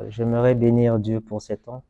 j'aimerais bénir Dieu pour ces temps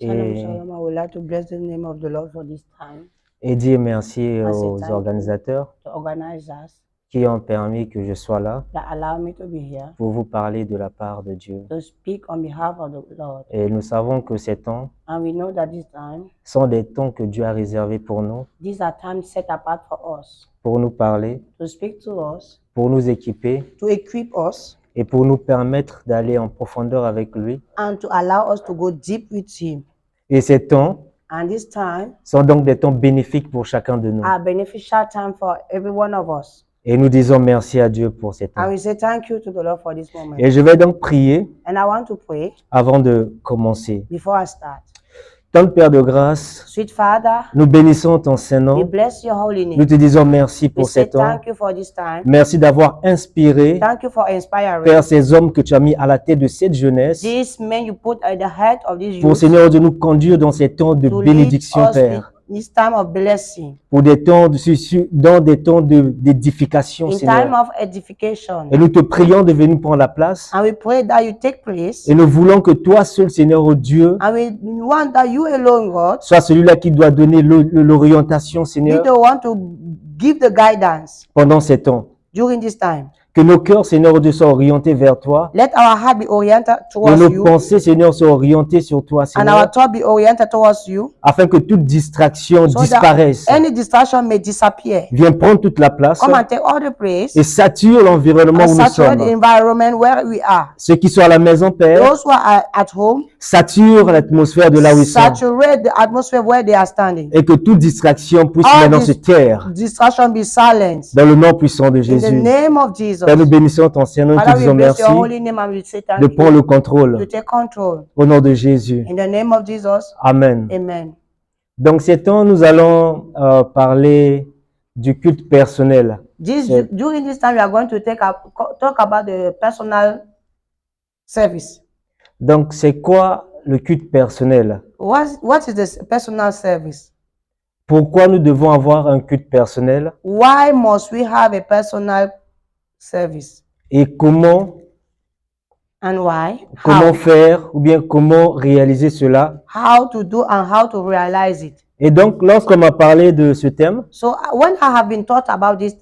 Shalom, et, shalom. I would like to bless the name of the Lord for this time. et dire merci I say aux thank you organisateurs to organizers qui ont permis que je sois là that allow me to be here pour vous parler de la part de Dieu. to speak on behalf of the Lord. Et nous savons que ces temps And we know that this time, sont des temps que Dieu a réservés pour nous, these are times set apart for us pour nous parler, to speak to us, pour nous équiper to equip us, et pour nous permettre d'aller en profondeur avec lui. and to allow us to go deep with Him. Et ces temps And this time sont donc des temps bénéfiques pour chacun de nous. are beneficial time for every one of us. Et nous disons merci à Dieu pour ces temps. And we say thank you to the Lord for this moment. Et je vais donc prier And I want to pray avant de commencer. before I start. Tendre Père de grâce, Sweet Father, nous bénissons ton we Saint-Nom. bless your holy Nous name. te disons merci We pour say ces temps. thank you for this time. Merci d'avoir inspiré, Thank you for inspiring Père, ces hommes que tu as mis à la tête de cette jeunesse these men you put at the head of this pour, youth Seigneur, de nous conduire dans ces temps de to lead bénédiction, us Père. this time of blessing, Pour des temps dans des temps d'édification, in time Seigneur. of edification. Et nous te prions de venir prendre la place. And we pray that you take place. Et nous voulons que toi seul, Seigneur, oh Dieu, And we want that you alone, God, sois celui-là qui doit donner l'orientation, be Seigneur, the one to give the guidance pendant ces temps. during this time. Que nos cœurs, Seigneur, oh Dieu, soient orientés vers toi. Let our heart be oriented Que towards nos you, pensées, Seigneur, soient orientées sur toi, and our Seigneur, thought be oriented towards you, afin que toute distraction so disparaisse. that any distraction may disappear. Viens prendre toute la place Come and take all the praise et sature l'environnement and où nous saturate the sommes. environment where we are. Ceux qui sont à la maison, Père, Those who are at home, sature l'atmosphère de là où ils sont. saturate the atmosphere where they are standing. Et que toute distraction puisse All maintenant this se taire. distraction be silenced. Dans le nom puissant de In the Jésus. name of Jesus. Père, nous bénissons ton Seigneur, nous te Father, we disons bless merci your holy name and we say thank de prendre you le to contrôle. take control. Au nom de Jésus. In the name of Jesus, Amen. amen. Donc, ces temps, nous allons parler du culte personnel. During this time, we are going to talk about the personal service. Donc, c'est quoi le culte personnel? What is this personal service? Pourquoi nous devons avoir un culte personnel? Why must we have a personal service? Et comment And why? faire ou bien comment réaliser cela? How to do and how to realize it. Et donc, lorsqu'on m'a parlé de ce thème, So when I have been taught about this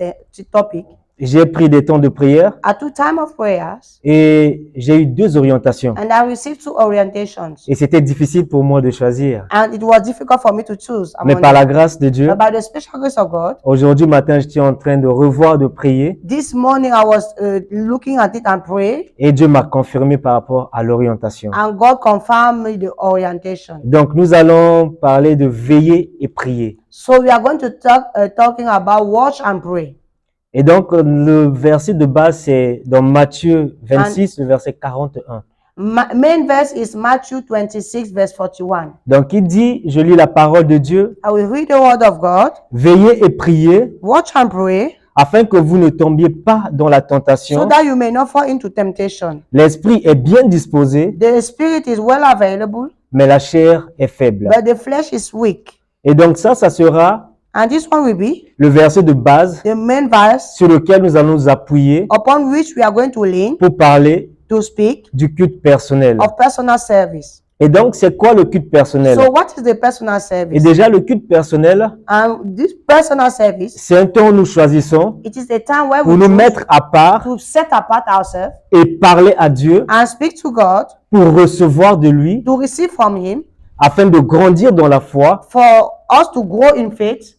topic, j'ai pris des temps de prière at two time of prayers, et j'ai eu deux orientations. and I received two orientations. Et c'était difficile pour moi de choisir. And it was difficult for me to choose Mais among par them. la grâce de Dieu, But by the special grace of God, aujourd'hui matin, j'étais en train de revoir, de prier this morning I was looking at it and praying, et Dieu m'a confirmé par rapport à l'orientation. and God confirmed me the orientation. Donc, nous allons parler de veiller et prier. So we are going to talking about watch and pray. Et donc, le verset de base, c'est dans Matthieu 26, le verset 41. Main verse is Matthew 26, verse 41. Donc, il dit, je lis la parole de Dieu, I will read the word of God, veillez et priez, watch and pray, afin que vous ne tombiez pas dans la so tentation. that you may not fall into temptation. L'esprit est bien disposé, The spirit is well available, mais la chair est faible. but the flesh is weak. Et donc, ça sera And this one will be le verset de base the main verse sur lequel nous allons nous appuyer upon which we are going to lean pour parler to speak du culte personnel. of personal service. Et donc, c'est quoi le culte personnel? So what is the personal Et service? déjà, le culte personnel, And this personal service, c'est un temps où nous choisissons it is the time where pour we nous choose mettre à part to set apart ourselves et parler à Dieu and speak to God, pour recevoir de lui to receive from Him, afin de grandir dans la foi. for us to grow in faith.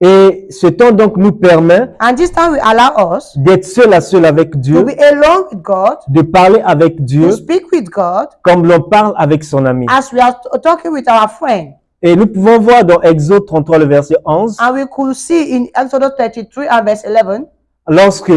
Et ce temps donc nous permet And this time will allow us d'être seul à seul avec to Dieu, be alone with God, de parler avec Dieu to speak with God, comme l'on parle avec son ami. as we are talking with our friend. Et nous pouvons voir dans Exode 33, le verset 11, And we could see in Exodus 33 and verse 11, lorsque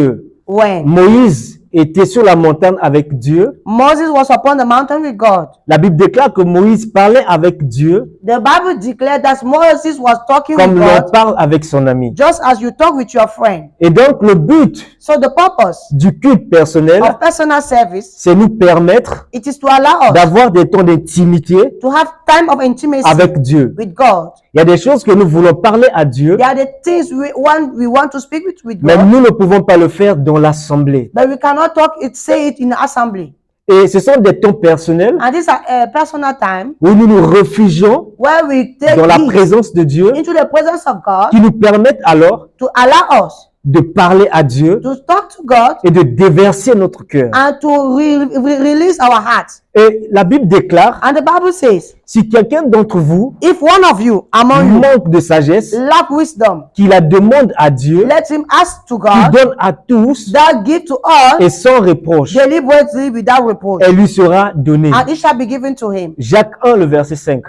when Moïse était sur la montagne avec Dieu, Moses was upon the mountain with God. la Bible déclare que Moïse parlait avec Dieu The Bible declared that Moses was talking comme with l'on God parle avec son ami. just as you talk with your friend. Et donc le but So the purpose du culte personnel, of personal service, c'est nous permettre it is to allow us d'avoir des temps d'intimité to have time of intimacy avec Dieu. with God. Il y a des choses que nous voulons parler à Dieu, There are the things we want to speak with mais God, nous ne pouvons pas le faire dans l'assemblée. but we cannot say it in assembly. Et ce sont des temps personnels And these are personal time où nous nous réfugions where we take dans la it présence de Dieu, into the presence of God qui nous permettent alors to allow us de parler à Dieu to talk to God et de déverser notre cœur. and to release our hearts. Et la Bible déclare, And the Bible says, si quelqu'un d'entre vous if one of you among you manque de sagesse, lack wisdom, qu'il la demande à Dieu, let him ask to qui God donne à tous that give to us et sans reproche, deliberately without reproach, elle lui sera donnée. and it shall be given to him. Jacques 1, le verset 5.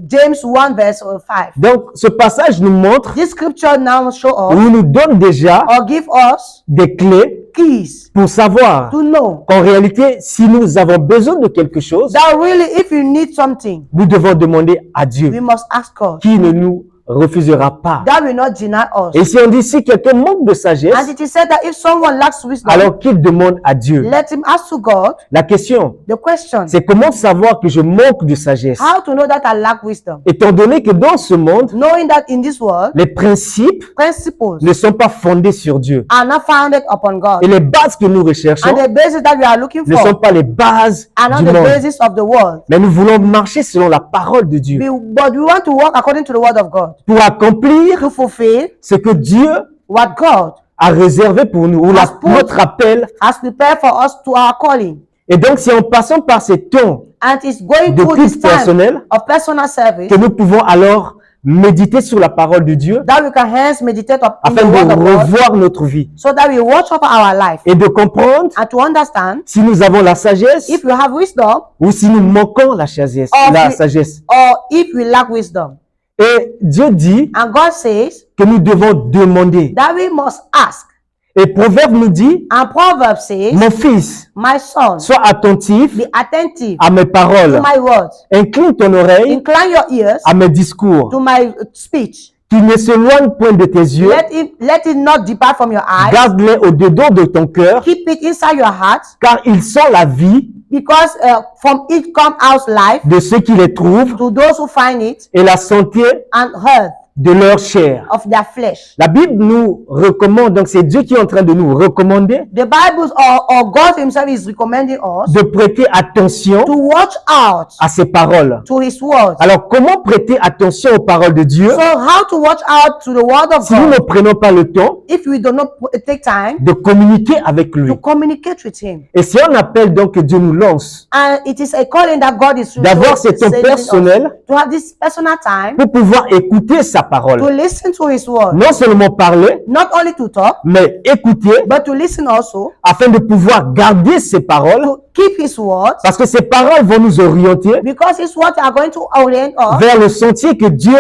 James 1 verse 5. Donc, ce passage nous montre, This scripture now show us ou nous donne déjà or give us des clés keys pour savoir to know qu'en réalité, si nous avons besoin de quelque chose, that really if you need something, nous devons demander à Dieu, we must ask God. qui ne nous refusera pas. That will not deny us. Et si on dit, si quelqu'un manque de sagesse, And it is said that if someone lacks wisdom, alors qu'il demande à Dieu. let him ask to God. La question, The question, c'est comment savoir que je manque de sagesse? how to know that I lack wisdom? Étant donné que dans ce monde, Knowing that in this world, les principes principles ne sont pas fondés sur Dieu. are not founded upon God. Et les bases que nous recherchons And the basis that we are looking ne sont for pas les bases are not du the monde. basis of the world. Mais nous voulons marcher selon la parole de Dieu But we want to walk according to the word of God. pour accomplir To fulfill ce que Dieu what God a réservé pour nous, ou notre appel. has prepared for us to our calling. Et donc, c'est en passant par ces temps And it's going de through this culte time personnel of personal service que nous pouvons alors méditer sur la parole de Dieu that we can hence meditate in the afin word de of God revoir notre vie so that we watch over our life et de comprendre and to understand si nous avons la sagesse if we have wisdom ou si nous manquons la sagesse. La sagesse. or if we lack wisdom. Et Dieu dit And God says que nous devons demander. that we must ask. Et Proverbe nous dit, And Proverbs says, mon fils, my son, sois attentif be attentive à mes to paroles. my words. Incline ton oreille Incline your ears à mes discours. to my speech. Qu'il ne s'éloigne point de tes yeux. Let it not depart from your eyes. Garde-les au-dedans de ton cœur, Keep it inside your heart, car ils sont la vie because from it come out life de ceux qui les trouvent to those who find it, et la santé and health de leur chair. of their flesh. La Bible nous recommande, donc c'est Dieu qui est en train de nous recommander The Bible or God Himself is recommending us de prêter attention to watch out à ses paroles. to His words. Alors, comment prêter attention aux paroles de Dieu So how to watch out to the word of si nous ne God prenons pas le temps if we do not take time de communiquer avec lui? to communicate with Him? Et c'est un appel donc que Dieu nous lance And it is a calling that God is d'avoir ce temps sending us personnel to have this personal time pour pouvoir écouter sa to parole. listen to His word, Non seulement parler, not only to talk, mais écouter but to listen also, afin de pouvoir garder ses paroles, to keep His words, parce que ces paroles vont nous orienter because His words are going to orient us vers le sentier que Dieu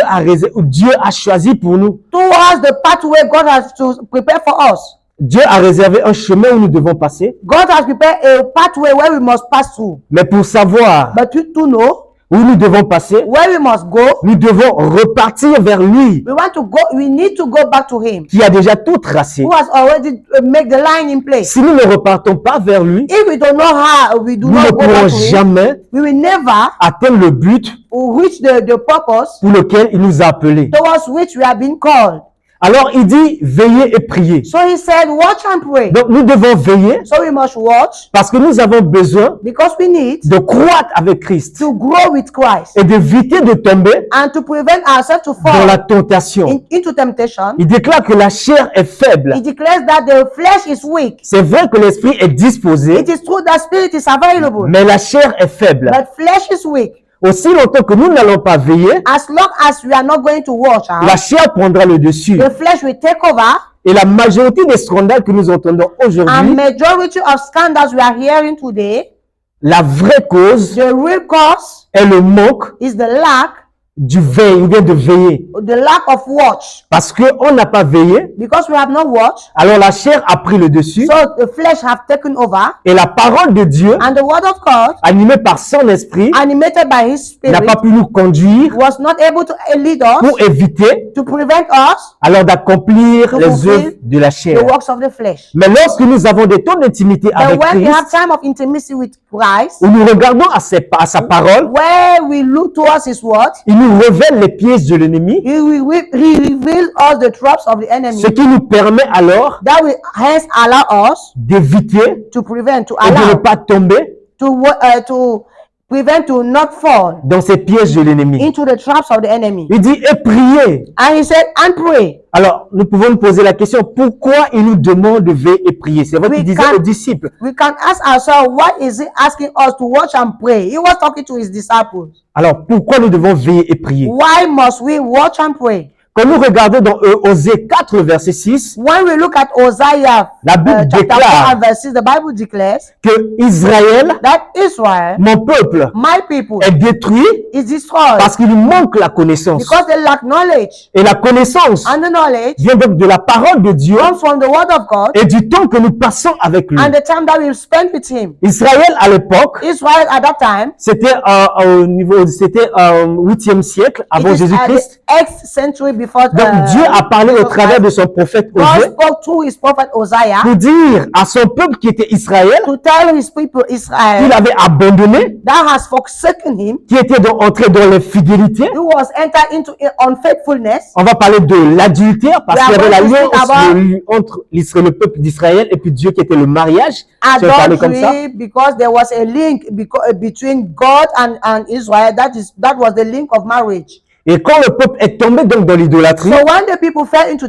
a choisi pour nous. towards the pathway God has to prepare for us. Dieu a réservé un chemin où nous devons passer, God has prepared a pathway where we must pass through. mais pour savoir But to know où nous devons passer, where we must go, nous devons repartir vers lui we need to go back to Him, qui a déjà tout tracé. who has already made the line in place. Si nous ne repartons pas vers lui, If we don't know how, we do nous ne not go pourrons back to Him, jamais we will never atteindre le but reach the purpose pour lequel il nous a appelés. towards which we have been called. Alors il dit veillez et priez. So He said, watch and pray. Donc nous devons veiller So we must watch parce que nous avons besoin because we need de croître avec Christ to grow with Christ et d'éviter de tomber and to prevent ourselves to dans la fall tentation. into temptation. Il déclare que la chair est faible. He declares that the flesh is weak. C'est vrai que l'esprit est disposé, It is true that spirit is available, mais la chair est faible. but flesh is weak. Aussi longtemps que nous n'allons pas veiller, As long as we are not going to watch out, la chair prendra le dessus. the flesh will take over, Et la majorité des scandales que nous entendons and aujourd'hui, majority of scandals we are hearing today, la vraie cause the real cause est le manque is the lack du veille ou bien de veiller. of watch. Parce qu'on n'a pas veillé, Because we have not watched, alors la chair a pris le dessus so the flesh have taken over, et la parole de Dieu, and the word of God, animée par son esprit, animated by His n'a Spirit, pas pu nous conduire was not able to lead us, pour éviter to prevent us alors d'accomplir To les fulfill œuvres de la the chair. works of the flesh. Mais lorsque nous avons des temps d'intimité But avec when we have Christ, time of intimacy with Christ, où nous regardons à sa parole, where we look towards His word, il nous révèle les pièges de l'ennemi, He reveals us the traps of the enemy. ce qui nous permet alors That will hence allow us d'éviter to prevent, to et de ne allow, pas tomber to prevent, to not fall dans ces pièges de l'ennemi. into the traps of the enemy. Il dit, et priez. And he said, and pray. Alors, nous pouvons nous poser la question, pourquoi il nous demande de veiller et prier? C'est vrai qu'il disait aux disciples. We can ask ourselves, why is he asking us to watch and pray? He was talking to his disciples. Alors, pourquoi nous devons veiller et prier? Why must we watch and pray? Quand nous regardons dans Osée 4, verset 6, When we look at Hosea la Bible chapter 4 déclare and verse 6, the Bible declares que Israël, that Israel, mon peuple, my people, est détruit is destroyed parce qu'il lui manque la connaissance. because they lack knowledge. Et la connaissance And the knowledge vient donc de la parole de Dieu comes from the word of God et du temps que nous passons avec lui. and the time that we spend with him. Israël, à l'époque, Israel at that time, c'était au 8e siècle avant it is at Jésus-Christ. the 8th century before Donc Dieu a parlé au travers de son prophète God Osée spoke to his prophet Hosea pour dire à son peuple qui était Israël, to tell his people Israel qu'il avait abandonné, that has forsaken him, qui était donc entré dans l'infidélité. who was entered into unfaithfulness. On va parler de l'adultère parce We qu'il y are avait going to speak l'alliance entre le peuple d'Israël et puis Dieu qui était le mariage. Si on parlait comme ça. Adultery, because there was a link between God and Israel. That was the link of marriage. Et quand le peuple est tombé donc dans l'idolâtrie, So when the people fell into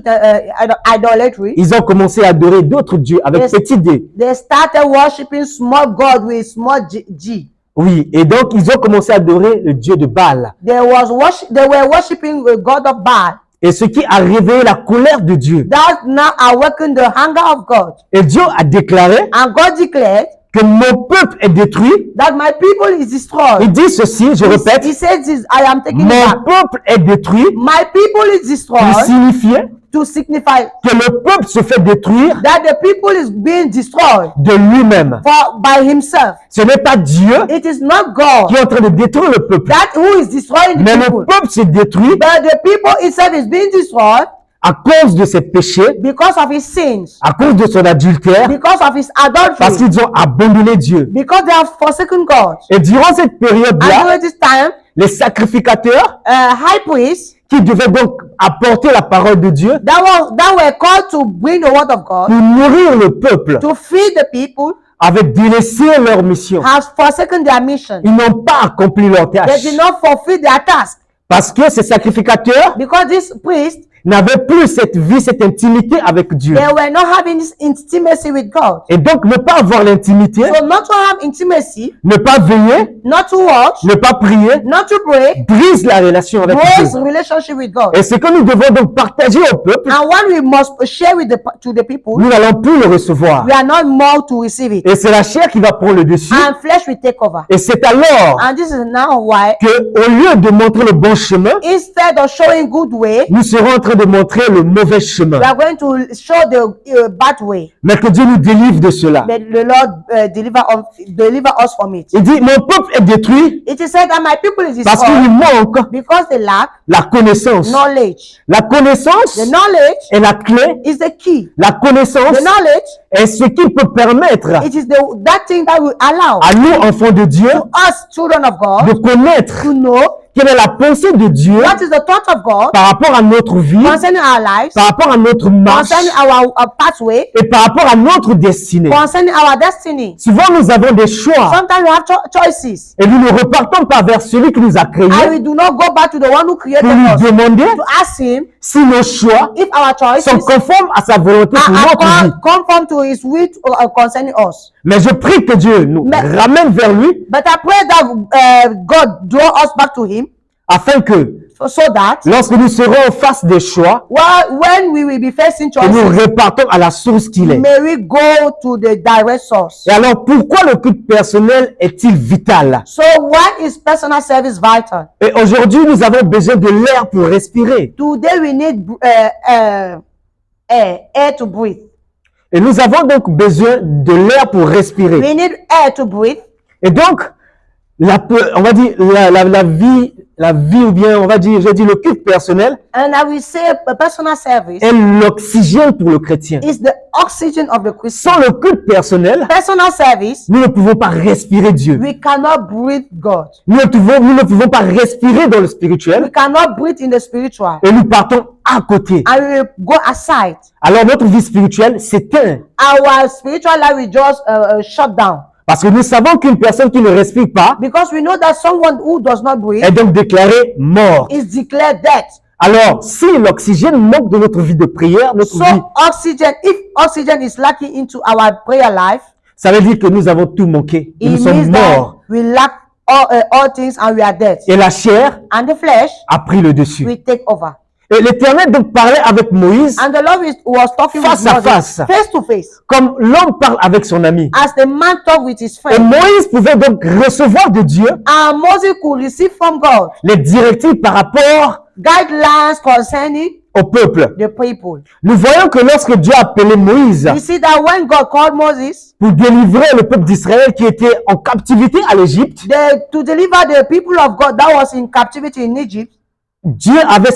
idolatry, ils ont commencé à adorer d'autres dieux avec Yes. petit d. they started worshiping small God with small g. Oui, et donc ils ont commencé à adorer le dieu de Baal. They were worshiping the God of Baal. Et ce qui a réveillé la colère de Dieu. That now awakened the anger of God. Et Dieu a déclaré And God declared que mon peuple est détruit. that my people is destroyed. Il dit ceci, je répète, He said this, I am taking it back. mon peuple est détruit, My people is pour destroyed signifier to signify que le peuple se fait détruire that the people is being destroyed de lui-même. by himself. Ce n'est pas Dieu It is not God qui est en train de détruire le peuple, that who is destroying the mais le people, peuple se détruit but the people itself is being destroyed à cause de ses péchés, because of his sins, à cause de son adultère, because of his parce adultery, qu'ils ont abandonné Dieu. because they have forsaken God. Et durant cette And période-là, during this time, les sacrificateurs high priests qui devaient donc apporter la parole de Dieu that were called to bring the word of God pour nourrir le peuple to feed the people avaient délaissé leur mission. has forsaken their mission. Ils n'ont pas accompli leur They tâche did not fulfill their task parce que ces sacrificateurs because these priests, n'avaient plus cette vie, cette intimité avec Dieu. they were not having this intimacy with God. Et donc, ne pas avoir l'intimité, So not to have intimacy, ne pas veiller, not to watch, ne pas prier, not to pray, brise la relation avec breaks Dieu. relationship with God. Et ce que nous devons donc partager au peuple, And what we must share with to the people, nous n'allons plus le recevoir. we are not more to receive it. Et c'est la chair qui va prendre le dessus. And flesh will take over. Et c'est alors And this is now why, que, au lieu de montrer le bon chemin, instead of showing good way, nous serons en train de montrer le mauvais chemin. we are going to show the bad way. Mais que Dieu nous délivre de cela. That the Lord deliver us from it. Il dit, mon peuple est détruit It is said that my people is parce qu'il lui destroyed manque because they lack la connaissance. knowledge. La connaissance The knowledge est la clé. is the key. La connaissance The knowledge, est ce qui peut permettre it is that thing that will allow à nous, enfants de Dieu, us, children of God, de connaître to know quelle est la pensée de Dieu what is the thought of God par rapport à notre vie, concerning our lives, par rapport à notre marche concerning our pathway, et par rapport à notre destinée. concerning our destiny. Souvent, nous avons des choix Sometimes we have choices, et nous ne repartons pas vers celui qui nous a and créés we do not go back to the one who created pour lui us demander to ask Him si nos choix if our choices sont conformes à sa volonté pour notre vie. conform to His will concerning us. Mais je prie que Dieu nous Mais- ramène vers lui But I pray that God draw us back to Him afin que so that lorsque nous serons face des choix, when we will be facing que nous choices, repartons à la source qu'il est. may we go to the direct source. Et alors, pourquoi le culte personnel est-il vital? So why is personal service vital? Et aujourd'hui, nous avons besoin de l'air pour respirer. Today we need air to breathe. Et nous avons donc besoin de l'air pour respirer. We need air to breathe. Et donc, on va dire, la vie la vie, ou bien on va dire, j'ai dit le culte personnel, And I will say a personal service est l'oxygène pour le chrétien. is the oxygen of the Christian. Sans le culte personnel, Personal service, nous ne pouvons pas respirer Dieu. we cannot breathe God. Nous ne pouvons pas respirer dans le We spirituel cannot breathe in the spiritual. et nous partons à côté. And we will go aside. Alors notre vie spirituelle s'éteint Our spiritual life will just shut down. parce que nous savons qu'une personne qui ne respire pas Because we know that someone who does not breathe est donc déclarée morte. is declared dead. Alors, si l'oxygène manque de notre vie de prière, notre vie, So oxygen, if oxygen is lacking into our prayer life, ça veut dire que nous avons tout manqué. Et nous it sommes means that morts. we lack all things and we are dead. Et la chair And the flesh a pris le dessus. will take over. Et l'Éternel donc parlait avec Moïse And the Lord was talking Face with à Moses, face. face to face, comme l'homme parle avec son ami. as the man talked with his Et friend. Moïse pouvait donc recevoir de Dieu And Moses could receive from God les directives par rapport guidelines concerning au peuple. the people. Nous voyons que lorsque Dieu a appelé Moïse You see that when God called Moses pour délivrer le peuple d'Israël qui était en captivité à l'Égypte, to deliver the people of God that was in captivity in Egypt, Dieu avait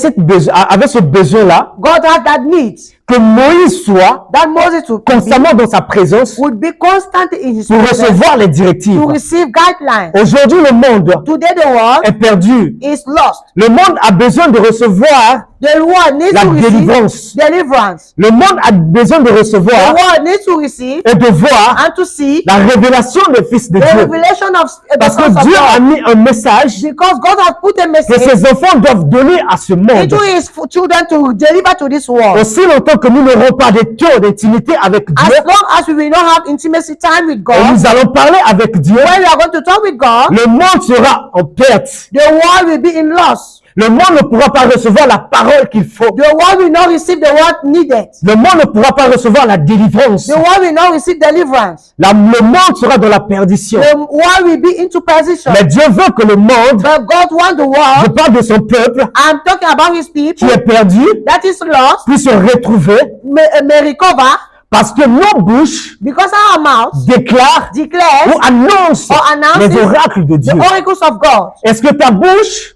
ce besoin-là God had that need que Moïse soit that Moses constamment dans sa présence would be constant in his pour presence recevoir les directives. to receive guidelines. Aujourd'hui, le monde Today the world est perdu. is lost. Le monde a besoin de recevoir The world needs la to receive délivrance. deliverance. Le monde a besoin de The recevoir world needs to receive et de voir and to see la révélation des fils de the Dieu. revelation of the Parce que sons of Dieu a God. mis un message Because God has put a que message ses enfants doivent donner à ce monde. into his children to deliver to this world. Aussi longtemps que nous n'aurons pas de taux d'intimité avec As Dieu, long as we will not have intimacy time with et God, nous allons parler avec Dieu, when we are going to talk with God, le monde sera en perte. the world will be in loss. Le monde ne pourra pas recevoir la parole qu'il faut. The world will not receive the word needed. Le monde ne pourra pas recevoir la délivrance. The world will not receive deliverance. Le monde sera dans la perdition. The world will be into perdition. Mais Dieu veut que le monde, But God wants the je world, parle de son peuple, I'm talking about his qui people, est perdu, that is lost, puisse se retrouver, may recover, parce que nos bouches because our mouth déclarent declares ou annoncent or announces les oracles de the Dieu. oracles of God. Est-ce que ta bouche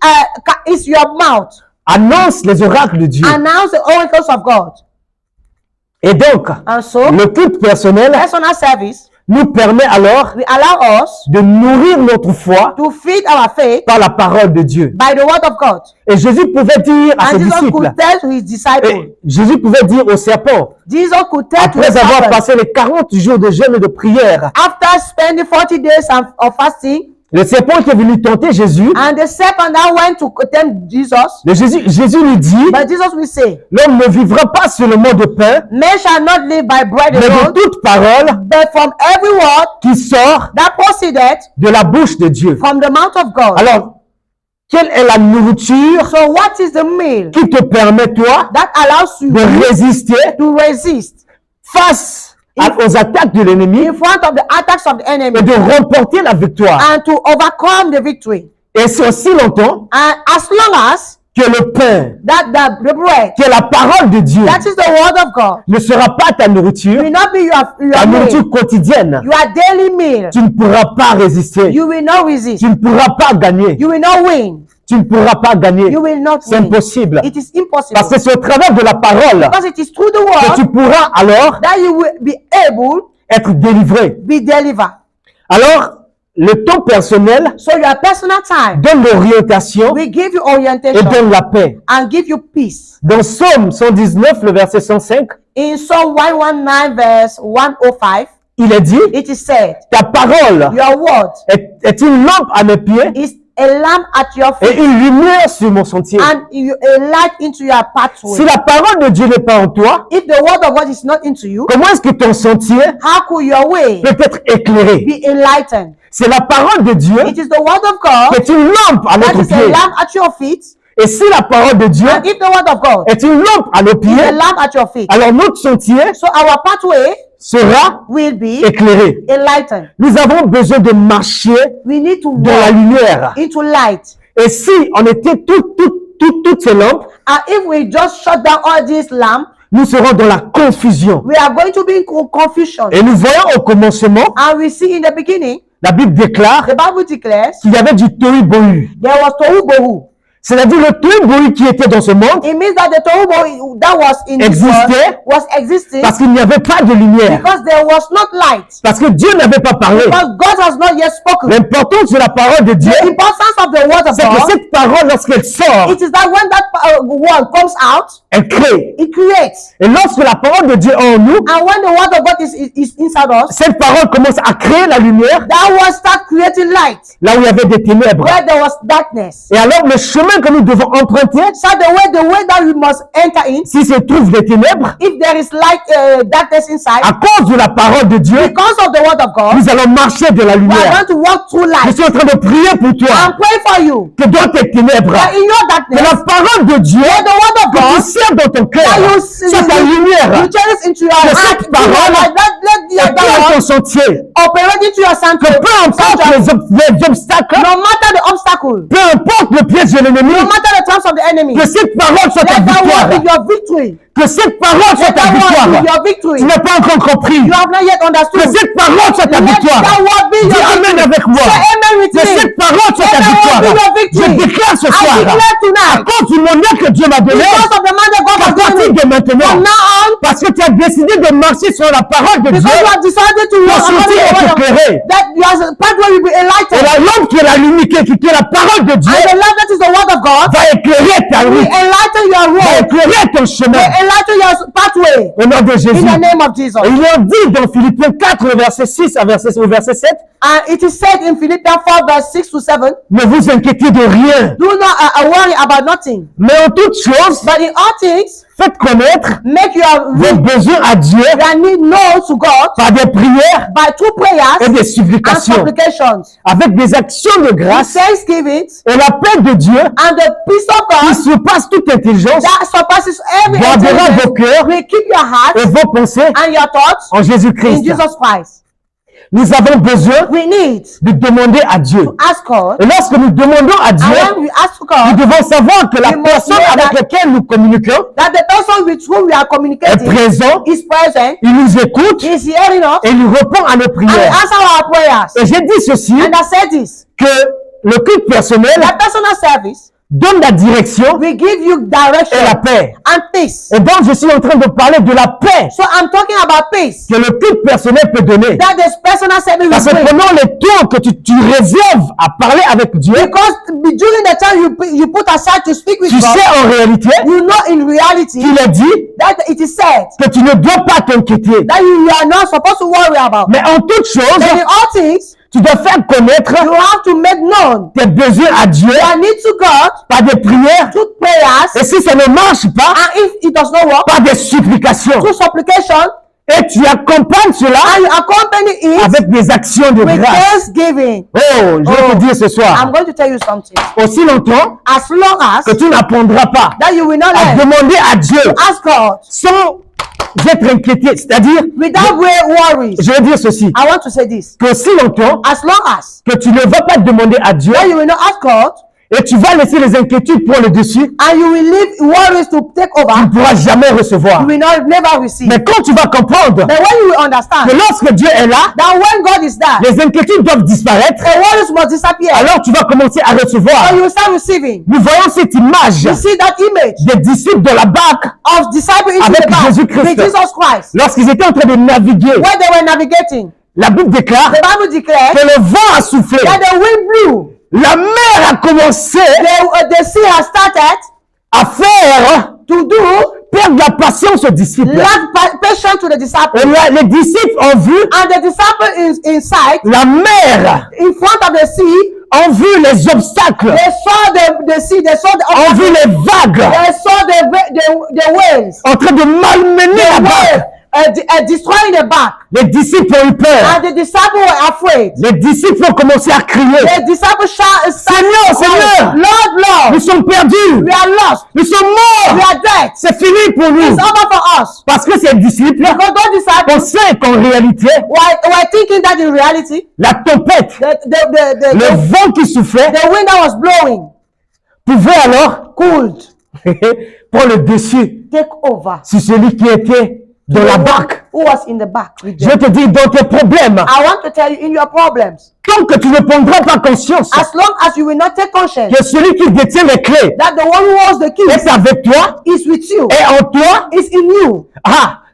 Is your mouth annonce les oracles de Dieu? announce the oracles of God. Et donc, And so, le culte personnel personal service nous permet alors will allow us de nourrir notre foi to feed our faith par la parole de Dieu. by the word of God. Et Jésus pouvait dire à ses And Jesus disciples, could tell to his disciples, et Jésus pouvait dire au serpent, Jesus could tell to après the avoir serpent, passé les 40 jours de jeûne et de prière, after spending 40 days of fasting, le serpent qui est venu tenter Jésus, and the serpent that went to tempt Jesus, Jésus lui dit, but Jesus will say, l'homme ne vivra pas seulement de pain, man shall not live by bread mais de alone, toute parole but from every word qui sort that proceeded de la bouche de Dieu. from the mouth of God. Alors, quelle est la nourriture So what is the meal qui te permet, toi, that allows you de résister to resist face aux attaques de l'ennemi in front of the attacks of the enemy et de remporter la victoire? and to overcome the victory? Et c'est aussi longtemps And as long as que le pain, that the bread, que la parole de Dieu that is the word of God, ne sera pas ta nourriture, will not be ta your meal, nourriture quotidienne, your daily meal. tu ne pourras pas résister. You will not resist. Tu ne pourras pas gagner. You will not win. Tu ne pourras pas gagner. You will not C'est win. impossible. It is impossible. Parce que c'est au travers de la parole Because it is through the que tu word pourras alors that you will be able être délivré. to be delivered. Alors, le temps personnel So your personal time donne l'orientation will give you et orientation donne la paix. and give you peace. Dans Psaume 119, le verset 105, In Psalm 119 verse 105, il est dit, it is said, ta parole your word est une lampe à mes pieds is a lamp at your et feet une lumière sur mon sentier. and a light into your pathway. Si la parole de Dieu n'est pas en toi, If the word of God is not into you, comment est-ce que ton sentier how could your way peut être éclairé? be enlightened? C'est la parole de Dieu It is the word of God qui est une lampe à that notre is a pied. lamp at your feet, Et si la parole de Dieu and if the word of God est une lampe à nos is a pieds, lamp at your feet, alors notre sentier so our pathway sera will be éclairé. enlightened. Nous avons besoin de marcher We need to dans la walk lumière. into light. Et si on était toutes ces lampes, And if we just shut down all these lamps, nous serons dans la confusion. we are going to be in confusion. Et nous voyons au commencement, And we see in the beginning, la Bible déclare the Bible declares, qu'il y avait du tohu bohu. there was tohu bohu. C'est-à-dire le Tohu qui était dans ce monde It means that the Tohu Bohu that was in this existait world was existing parce qu'il n'y avait pas de lumière. because there was not light. Parce que Dieu n'avait pas parlé. Because God has not yet spoken. L'importance de la parole de Dieu, The importance of the word of c'est que God, cette parole, lorsqu'elle sort, it is that when that word comes out, elle crée. it creates. Et lorsque la parole de Dieu est en nous, And when the word of God is inside us, cette parole commence à créer la lumière that word starts creating light là où il y avait des ténèbres. where there was darkness. Et alors, le chemin que nous devons emprunter, So the way that we must enter in, si se trouve des ténèbres, if there is light, darkness inside, à cause de la parole de Dieu, because of the word of God, nous allons marcher de la we are lumière. going to walk through Je light. suis en train de prier pour toi, I'm praying for you que dans tes ténèbres, that in your que darkness, la parole de Dieu, the word of que tu God, sers dans ton cœur, that you soit ta lumière, you turn it into your que heart, cette parole let et ton the sentier. operate into your Que sanctuary. peu importe les obstacles, No matter the obstacle, peu importe le piège de l'ennemi, no matter the terms of the enemy, que cette parole soit ta let that victoire. word be your victory. Que cette parole soit Let ta that word victoire. be your victory. Tu n'as pas encore compris. You have not yet Que understood. cette parole soit ta Let victoire. that word be Dis your amen victory. avec moi. Say amen with Que me. cette parole soit ta Let that victoire. word be your Je victory. déclare ce I soir, declare à tonight, cause du moyen que Dieu m'a donné, because of the man that God qu'à has given partir me, de maintenant, from now on, parce que tu as décidé de marcher sur la parole de Dieu, because you have decided to ton walk according sentier to the est word of éclairé. that your pathway will be Et enlightened. la lampe qui est la lumière, qui est la parole de Dieu, And the light that is the word of God va éclairer ta will route, enlighten your va road, éclairer ton chemin. will enlighten your pathway. Au nom de Jésus. In the name of Jesus. Et il est dit dans Philippiens 4, verset 6 au verset 7, And it is said in Philippians 4, verse 6 to 7, ne vous inquiétez de rien, do not worry about nothing, mais en toutes choses, but in all things, faites connaître make your vos besoins à Dieu need known to God par des prières by true prayers et des and supplications, supplications, avec des actions de with grâce, thanksgiving, et la paix de Dieu, and the peace of qui God surpasse toute intelligence, that surpasses every gardera intelligence vos cœurs will keep your heart et vos pensées and your thoughts en in Jésus-Christ. Jesus Christ. Nous avons besoin We need de demander à Dieu. to ask God, Et lorsque nous demandons à and Dieu, when we ask nous God, devons savoir que la we must personne know avec that- laquelle nous communiquons that the person with whom we are est communicating présent, is present, il nous écoute is hearing us, et il répond à nos and prières. answer our prayers. Et j'ai dit ceci, And I said this, que le culte personnel that personal service donne la direction will give you et la direction paix. and peace. Et donc, je suis en train de parler de la paix So I'm talking about peace que le culte personnel peut donner. that this personal service Parce will que bring. pendant les temps que tu réserves à parler avec Dieu, Because during the time you put aside to speak with tu God, sais en réalité you know in reality qu'il est dit that it is said que tu ne dois pas t'inquiéter. that you are not supposed to worry about. Mais en toute chose, But in all things, tu dois faire connaître you have to make known tes besoins à Dieu your need to God par des prières. through prayers, Et si ça ne marche pas, and if it does not work, par des supplications. through supplication, Et tu accompagnes cela and you accompany it avec des actions de with grâce. thanksgiving. Oh, je vais te dire ce I'm soir, going to tell you something. aussi longtemps As long as que tu n'apprendras pas that you will not à learn demander à Dieu ask God sans être inquiété, c'est-à-dire, without worries. je vais dire ceci, I want to say this. que aussi longtemps As long as que tu ne vas pas demander à Dieu that you will not ask God et tu vas laisser les inquiétudes prendre le dessus, and you will leave worries to take tu ne over, pourras jamais recevoir. you will not never receive. Mais quand tu vas comprendre But when you will que understand lorsque Dieu est là, that when God is there, les inquiétudes doivent disparaître, the worries must disappear, alors tu vas commencer à recevoir. and you will start receiving. Nous voyons cette image You see that image des disciples de la barque of disciples into Avec the back Jésus-Christ. with Jesus Christ lorsqu'ils étaient en train de naviguer. when they were navigating. La Bible déclare The Bible declares que le vent a soufflé. that the wind blew. La mer a commencé The sea has started à faire to do perdre la patience aux disciples. lack patience to the Et disciples, là, les disciples ont vu and the disciple is in sight la mer, in front of the sea. ont vu les obstacles, They saw the sea. They saw the ont vu les vagues They saw the whales. en train de malmener la barque. Destroying the back. Les disciples ont eu peur. And the disciples were afraid. Les disciples ont commencé à crier. The disciples shouted, Seigneur, Seigneur, Lord, Lord, nous sommes perdus. we are lost. Nous sommes We morts. are dead. C'est fini pour nous. It's over for us. Parce que ces disciples Because those disciples pensaient qu'en réalité, were thinking that in reality, la tempête, le the vent qui soufflait, wind that was blowing pouvait alors could prendre le dessus take over sur celui qui était dans the la one barque. who was in the back with Je them. te dis, dans tes problèmes, I want to tell you, in your problems, tant que tu ne prendras pas conscience as long as you will not take conscience que celui qui détient les clés that the one who holds the keys est avec toi, is with you, est en toi, is in you,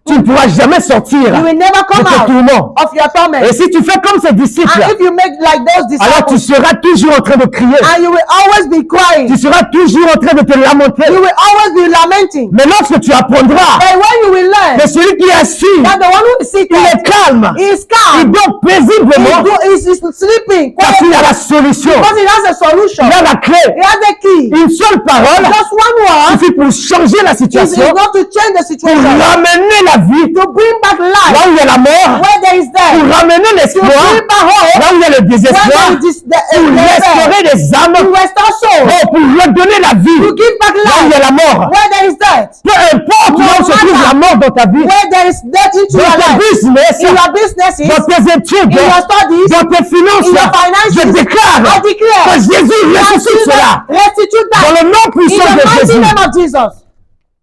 tu ne pourras jamais sortir you will never de come tes out tourments. of your torment. Et si tu fais comme ces disciples, And if you make like those alors tu disciples, seras toujours en train de crier. and you will always be crying, Tu seras toujours en train de te lamenter. you will always be lamenting. Mais lorsque tu apprendras But when you will learn que celui qui est assis, that the one who is il est seated calme, is il calm, dort paisiblement, is sleeping parce qu'il a quietly, la solution, because he has a solution. il a la clé. He has the key. Une seule parole Just one word suffit pour changer la is situation, enough to change the pour situation, ramener la vie to bring back life là où il y a la mort, where there is pour death, ramener to l'espoir bring back hope là où il y a le where désespoir, there is pour restaurer les to âmes, restore soul, pour redonner la vie to give back là où il y a life la mort. where there is death, Peu importe là où se trouve la mort dans ta vie, where there is death into dans your ton life, business, in your businesses, dans tes études, in your studies, dans tes finances, in your finances. je déclare I que declare Jésus ressuscite cela restitute dans that le nom in puissant the de mighty Jésus. name of Jesus.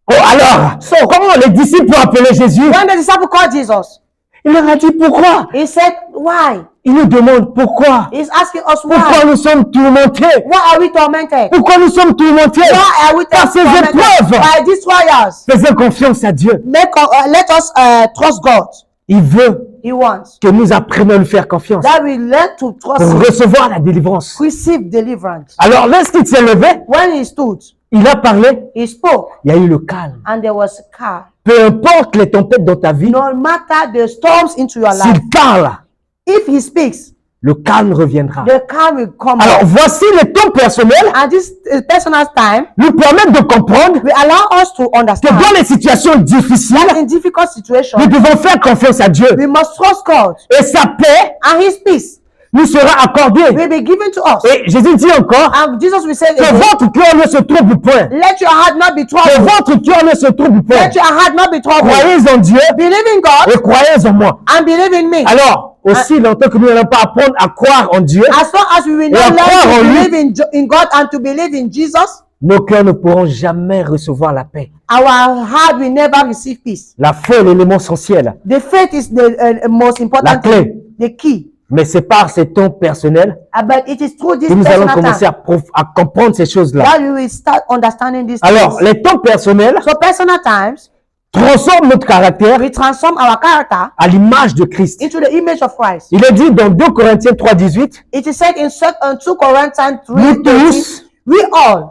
Oh, alors, comment les disciples ont appelé Jésus? When the disciple called Jesus, Il leur a dit pourquoi? he said, why? Il nous demande pourquoi? He's asking us Pourquoi why. nous sommes tourmentés? Why are we tormented? Pourquoi nous sommes tourmentés? Why are we Par ces tormented épreuves. by these trials? Faisons confiance à Dieu. Let us trust God. Il veut He wants que nous apprenions à lui faire confiance that we learn to trust pour Him, recevoir la délivrance. receive deliverance. Alors, lorsqu'il s'est levé, When he stood, il a parlé, he spoke, il y a eu le calme. and there was calm. Peu importe les tempêtes dans ta vie, No matter the storms into your life, s'il parle, if he speaks, le calme reviendra. the calm will come. Alors, back. voici les temps personnels And this personal time nous permettent de comprendre will allow us to que understand dans les situations difficiles, that in difficult situations, nous devons faire confiance à Dieu. we must trust God, Et sa paix and His peace nous sera accordée. will be given to us. Et Jésus dit encore, And Jesus will say, que again, votre cœur ne se trouble point. let your heart not be Que troubled. votre cœur ne se trouble point. Let your heart not be troubled. Croyez en Dieu Believe in God et croyez en moi. and believe in me. Alors, aussi longtemps que nous n'allons pas apprendre à croire en Dieu, As long as we will Et not à learn croire en to lui. believe in God and to believe in Jesus, nos cœurs ne pourront jamais recevoir la paix. our heart will never receive peace. La foi est l'élément essentiel. The faith is the most La important clé. thing, the key. Mais c'est par ces temps personnels But it is through this que nous allons personal commencer time à comprendre ces choses-là. that we will start understanding these Alors, things. les temps personnels So personal times, transforment notre caractère we transform our character à l'image de Christ. into the image of Christ. Il est dit dans 2 Corinthiens 3,18, It is said in 2 Corinthians nous 3:18, tous we all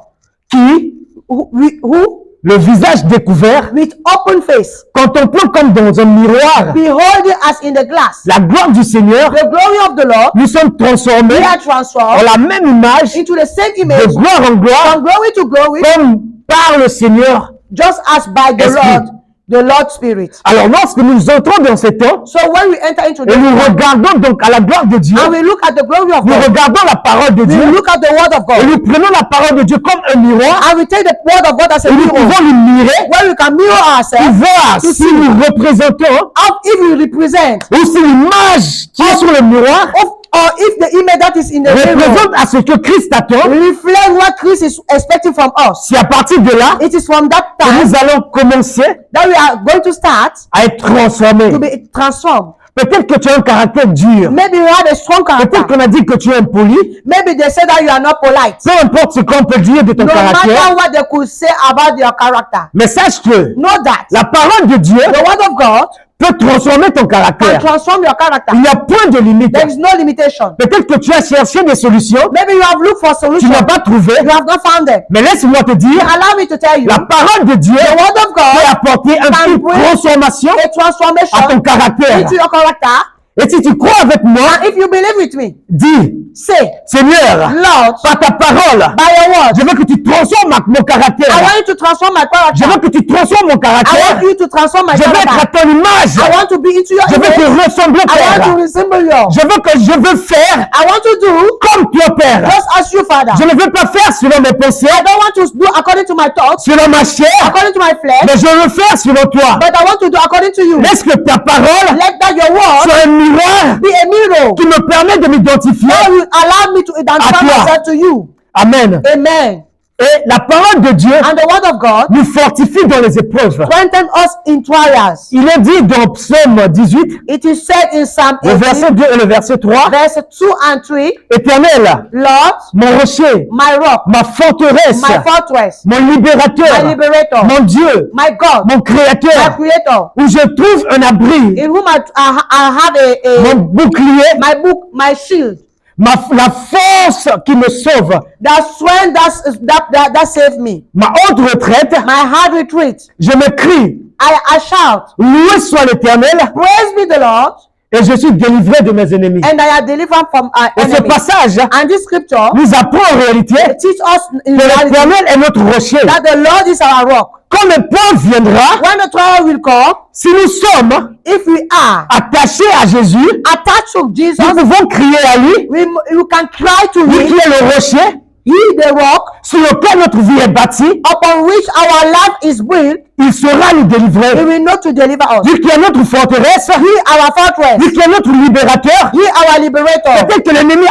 qui, who le visage découvert, with open face contemplant comme dans un miroir behold it as in the glass la gloire du Seigneur, the glory of the Lord, nous sommes transformés we are en transformed la même image into the same de image gloire en gloire, from glory to glory, comme par le Seigneur. just as by the Esprit. Lord Spirit. Alors, lorsque nous entrons dans ces temps, So when we enter into et the nous time, regardons donc à la gloire de Dieu, and we look at the glory of nous God, regardons la parole de we Dieu, look at the word of et God, nous prenons la parole de Dieu comme un miroir, and we take the word of God as a et nous mirror, pouvons lui mirer, where we can mirror pour ourselves, voir to si see nous représentons, how if we represent, ou si l'image qui est sur le miroir or if the image that is in the mirror représente à ce que Christ attend. reflect what Christ is expecting from us. C'est à partir de là It is from that que time nous allons commencer that we are going to start à être transformés. to be transformed. Peut-être que tu as un caractère dur. Maybe you have a strong Peut-être character. qu'on a dit que tu es impoli. Maybe they say that you are not polite. Peu importe ce qu'on peut dire de ton No caractère. matter what they could say about your character, Mais sache que know that la parole de Dieu the word of God peut transformer ton can caractère. transform your character. Il n'y a point de limite. There is no limitation. Peut-être que tu as cherché des solutions, Maybe you have looked for tu solutions. n'as pas trouvé. You have not found them. Mais laisse-moi te dire, Allow me to tell you, la parole de Dieu the word of peut God apporter un can peu de bring transformation a transformation à ton caractère. into your character. Et si tu crois avec moi, And if you believe with me, dis, say, Seigneur, Lord, par ta parole, by your word, je veux que tu transformes mon I caractère. want you to transform my Je character. veux que tu transformes mon I caractère. want you to transform my Je veux être à character. ton image. I want to be into your Je veux te image. ressembler, I want to Père. resemble you. Je veux faire I want to do comme toi, Père. just as you, Father. Je ne veux pas faire selon mes pensées, I don't want to do according to my thoughts, selon ma chair, according to my flesh, mais je veux faire selon toi. but I want to do according to you. Laisse que ta parole Let that your word soit un miroir be a mirror qui me permet de m'identifier. that will allow me to identify À toi. myself to you. Amen. Amen. Et la parole de Dieu And the word of God nous fortifie dans les épreuves. strengthens us in trials. Il est dit dans Psaume 18, It is said in Psalm le verset 18, 2 et le verset 3, verse 2 and 3, Éternel, Lord, mon rocher, my rock, ma forteresse, my fortress, mon libérateur, my liberator, mon Dieu, my God, mon my créateur, creator, où je trouve un abri, in whom I have mon bouclier, my book, my shield, la force qui me sauve, that strength that saved me, ma haute retraite. my hard retreat. Je me crie, I shout, loué soit l'Éternel, praise be the Lord, et je suis délivré de mes ennemis. and I am delivered from our Et ce enemies. passage And this scripture nous apprend en réalité teach us in que reality l'Éternel est notre rocher. that the Lord is our rock. Quand l'épreuve viendra, When the trial will come, si nous sommes if we are attachés à Jésus, attached to Jesus, nous pouvons crier à lui, we can cry to lui qui him, est le rocher, he the rock, sur lequel notre vie est bâtie. upon which our life is built. Il sera nous He délivrer. will know to deliver us. Lui qui est notre forteresse, He our fortress, lui qui est notre libérateur. he our liberator. Peut-être que l'ennemi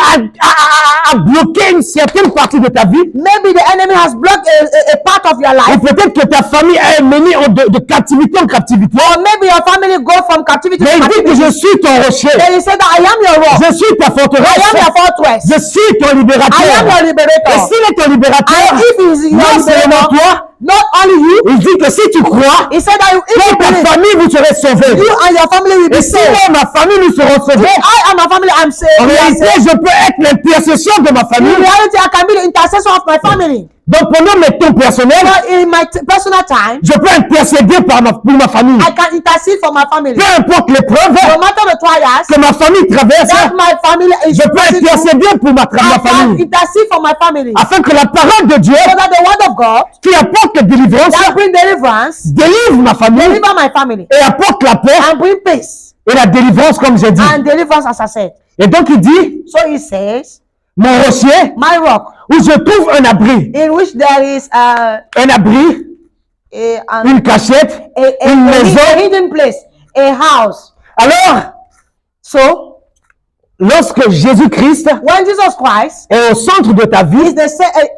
a bloqué une certaine partie de ta vie. Maybe the enemy has blocked a part of your Ou life, peut-être que ta famille est menée de captivité en captivité. or maybe your family go from captivity Mais to il dit que captivity. je suis ton rocher. Then he said that I am your rock, Je suis ta I am forteresse. your fortress, Je suis ton I am libérateur. your Et liberator. s'il est ton libérateur, And if he is your non seulement liberator, toi, not only you, il dit que si tu crois, he said that if toi you et ta believe, famille, vous serez sauvés. you and your family will Et be si saved. moi et ma famille, nous serons sauvés, I and my family am saved. en We are réalité, saved. je peux être l'intercession de ma In famille. reality, I can be the intercessor of my family. Donc pendant mes temps personnels, But in my personal time, je peux intercéder pour ma famille. I can intercede for my family. Peu importe l'épreuve No matter the trials que ma famille traverse, that my family is je peux passing through, intercéder pour ma I can famille. intercede for my family. Afin que la parole de Dieu, So that the word of God qui apporte la délivrance, that bring deliverance, délivre ma famille deliver my family, et apporte la paix and bring peace et la délivrance, comme j'ai dit. and deliverance, as I said. Et donc il dit, So he says, mon rocher, my rock, où je trouve un abri, in which there is un abri, une cachette, une maison. a hidden place, a house. Alors, So lorsque Jésus-Christ when Jesus Christ est au centre de ta vie, is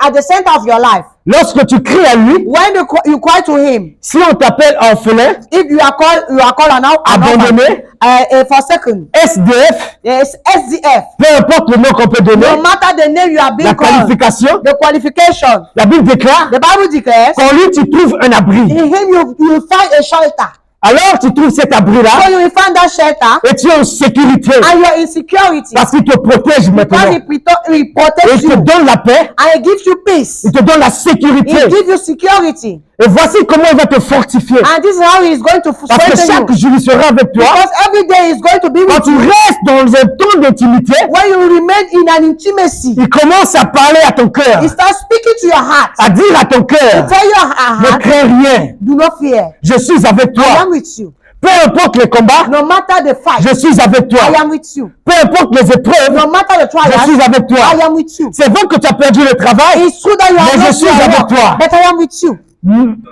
at the center of your life, lorsque tu cries à lui, when you cry to him, si on t'appelle orphelin, if you are called an abandonné, a forsaken, SDF, yes, SDF, peu importe le nom qu'on peut donner, no matter the name you are being la called, qualification, the qualification, la Bible déclare the Bible declares, qu'en lui tu trouves un abri. in him you will find a shelter. Alors tu trouves cet So abri-là you will find that shelter, et tu es en sécurité and you are in security. parce qu'il te protège maintenant. Because he Et protects il te you, donne la paix, and he gives you peace. il te donne la sécurité. He gives you security. Et voici comment il va te fortifier. And this is how he is going to Parce que strengthen chaque you. jour il sera avec toi. Because every day he is going to be Quand with tu you. restes dans un temps d'intimité, When you remain in an intimacy, il commence à parler à ton cœur, he starts speaking to your heart. à dire à ton cœur, Tell your ne heart, crains rien, do not fear. je suis avec I toi. am with you. Peu importe les combats, No matter the fight, je suis avec toi. I am with you. Peu importe les épreuves, No matter the je suis trials, avec toi. I am with you. C'est vrai que tu as perdu le travail, It's true that you mais are je not suis your avec work, toi. but I am with you.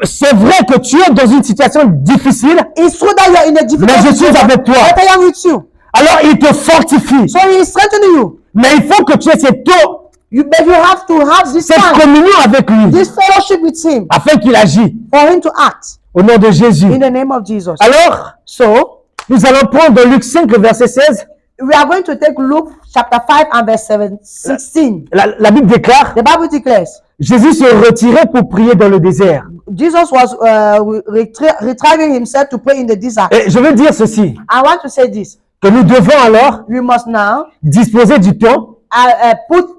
C'est vrai que tu es dans une situation difficile, It's true that you are in a mais difficult je suis situation, avec toi. but I am with you. Alors il te fortifie. So he is strengthening you. Mais il faut que tu aies But you have to have this cette time, communion avec lui, this fellowship with him, afin qu'il agisse for him to act au nom de Jésus. in the name of Jesus. Alors, So nous allons prendre dans Luc 5, le verset 16. we are going to take Luke chapter 5 and verse 16. La Bible déclare, The Bible declares, Jésus se retirait pour prier dans le désert. Jesus was retrieving himself to pray in the desert. Et je veux dire ceci, I want to say this. que nous devons alors We must now disposer du temps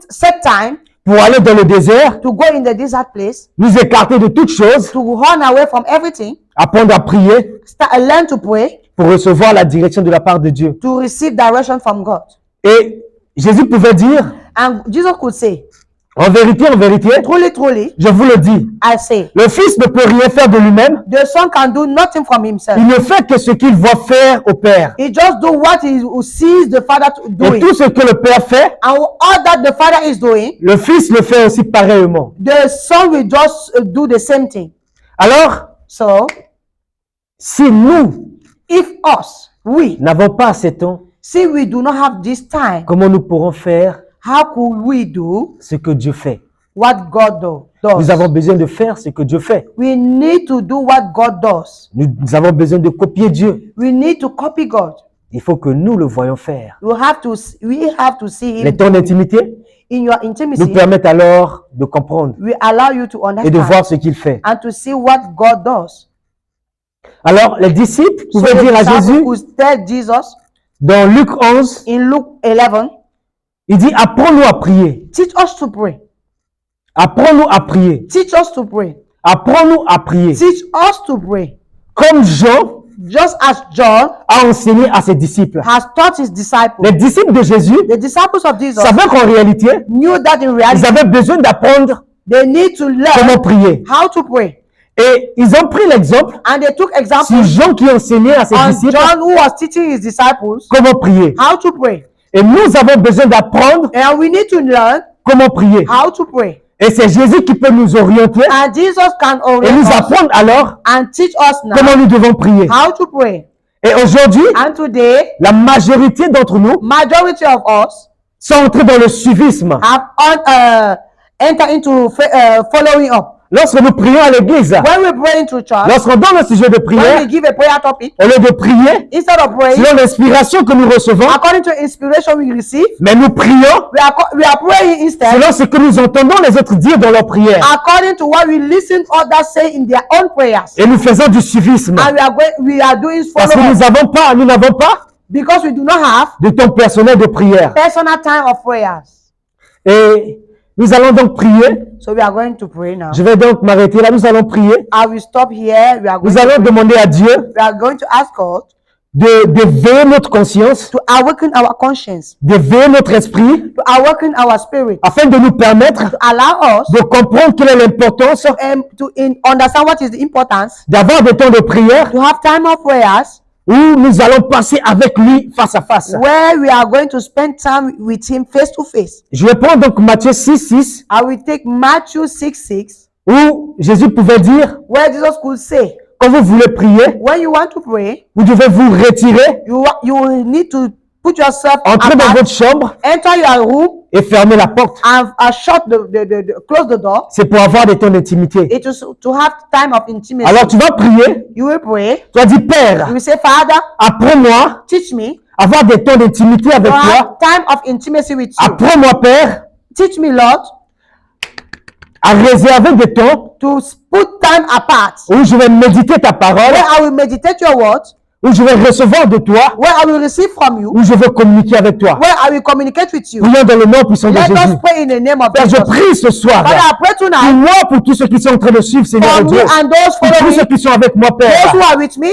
set time pour aller dans le désert, to go in the desert place, nous écarter de toutes choses, to run away from everything, apprendre à prier learn to pray, pour recevoir la direction de la part de Dieu. to receive direction from God. Et Jésus pouvait dire, And Jesus could say, en vérité, truly, truly, je vous le dis, I say, le Fils ne peut rien faire de lui-même, the Son can do nothing from himself. il ne fait que ce qu'il voit faire au Père. He just do what he sees the Father Et doing. tout ce que le Père fait, And all that the Father is doing, le Fils le fait aussi pareillement. the Son will just do the same thing. Alors, So, si nous if us, we, n'avons pas assez de temps, see we do not have this time, comment nous pourrons faire how could we do ce que Dieu fait? what God do? does. Nous avons besoin de faire ce que Dieu fait. We need to do what God does. Nous avons besoin de copier Dieu. We need to copy God. Il faut que nous le voyions faire. We have to see Les Him temps d'intimité in your nous intimacy. permettent alors de comprendre We allow you to et de understand voir ce qu'il fait. and to see what God does. Alors, les disciples So pouvaient the dire à disciples Jésus, could tell Jesus dans Luc 11, in Luke 11, il dit, apprends-nous à prier. teach us to pray. Apprends-nous à prier. Teach us to pray. Apprends-nous à prier. Teach us to pray. Comme Jean Just as John a enseigné à ses disciples. has taught his disciples. Les disciples de Jésus The disciples of Jesus savaient qu'en réalité, knew that in ils reality avaient besoin d'apprendre they need to comment learn prier. how to pray. Et ils ont pris l'exemple And they took example sur Jean qui enseignait à ses on disciples John who was teaching his disciples comment prier. how to pray. Et nous avons besoin d'apprendre And we need to learn comment prier. how to pray. Et c'est Jésus qui peut nous orienter And Jesus can et orient nous us apprendre alors and teach us now comment nous devons prier. how to pray. Et aujourd'hui, And today, la majorité d'entre nous majority of us sont entrés dans le suivisme. have entered into following up. Lorsque nous prions à l'église, When we pray into church, lorsqu'on donne un sujet de when prière, we give a prayer topic, au lieu de prier, instead of praying, selon l'inspiration que nous recevons, according to inspiration we receive, mais nous prions we are praying instead selon ce que nous entendons les autres dire dans leur prière. according to what we listen others say in their own prayers. Et nous faisons du suivisme. And we are doing Parce que follow-up nous n'avons pas because we do not have de temps personnel de prière. personal time of prayers. Et nous allons donc prier. So we are going to pray now. Je vais donc m'arrêter là. Nous allons prier. I will stop here. We are going Nous allons demander à Dieu we are going to ask God d'éveiller notre conscience, to awaken our conscience, d'éveiller notre esprit, to awaken our spirit, afin de nous permettre to allow us de comprendre quelle est l'importance to understand what is the importance d'avoir des temps de prière to have time of prayers où nous allons passer avec lui face à face. where we are going to spend time with him face to face. Je vais prendre donc Matthieu 6, I will take Matthew 6:6, où Jésus pouvait dire, where Jesus could say, quand vous voulez prier, when you want to pray, vous devez vous retirer, you will need to put yourself entrer dans apart, votre chambre enter your room et fermer la porte. and shut close the door. C'est pour avoir des temps d'intimité. It is to have time of intimacy. Alors tu vas prier, You will pray. tu vas dire, Père, You will say, Father, apprends-moi teach me à avoir des temps d'intimité avec to toi. have time of intimacy with you. Apprends-moi, Père, Teach me, Lord, à réserver des temps to put time apart où je vais méditer ta parole, where I will meditate your words, où je vais recevoir de toi, where I will receive from you, où je veux communiquer avec toi. where I will communicate with you. Prions dans le nom puissant de Let Jésus. us pray in the name of Père, je Jesus. prie ce soir Father, I pray pour tonight moi, pour tous ceux qui sont en train de suivre, Seigneur for me Dieu, and those pour tous following, ceux qui sont avec moi, those Père, who are with me.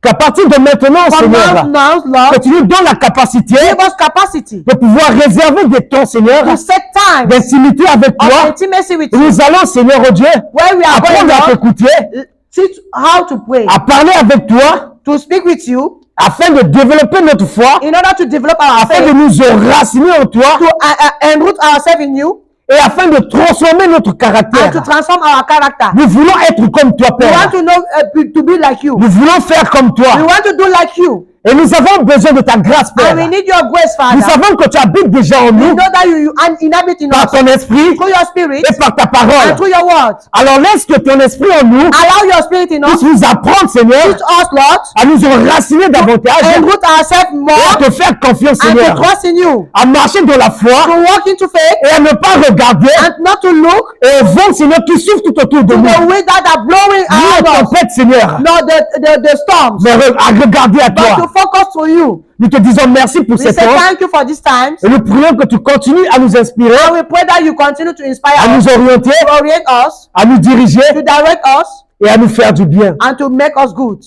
qu'à partir de maintenant, From Seigneur, now, Lord, que tu nous donnes la capacité give us capacity de pouvoir réserver des temps, Seigneur, to set time d'intimité avec of toi. intimacy with Et you, nous allons, Seigneur oh Dieu, where we are going, apprendre à Lord, t'écouter, teach how to pray, à parler avec toi, to speak with you, afin de développer notre foi, in order to develop our afin de faith, nous enraciner en toi, to enroot ourselves in you, et afin de transformer notre and to caractère. transform our character. Nous voulons être comme toi, We want Père. to know to be like you. Nous voulons faire comme We toi. want to do like you. Et nous avons besoin de ta grâce, Père. And we need your grace, Nous Father. savons que tu habites déjà en We nous, know that you inhabit in par us ton esprit through your spirit et par ta and parole. through your word. Alors laisse que ton esprit en nous Allow your spirit in us. puisse nous apprendre, Seigneur, Teach us, Lord, à nous enraciner davantage enroot ourselves et more à te faire confiance, and to Seigneur, trust in you, à marcher dans la to foi walk into faith et à ne pas regarder and not to look au vent, Seigneur, qui souffle tout autour de to nous. the winds that are blowing Ni aux around us, tempêtes, Seigneur, nor the storms, mais à regarder à but to toi. focus to you. Nous te disons merci pour We ces say temps thank you for this time. et nous prions que tu continues à nous inspirer, And we pray that you continue to inspire à us, nous orienter, to orient us, à nous diriger to direct us, et à nous faire du bien. and to make us good.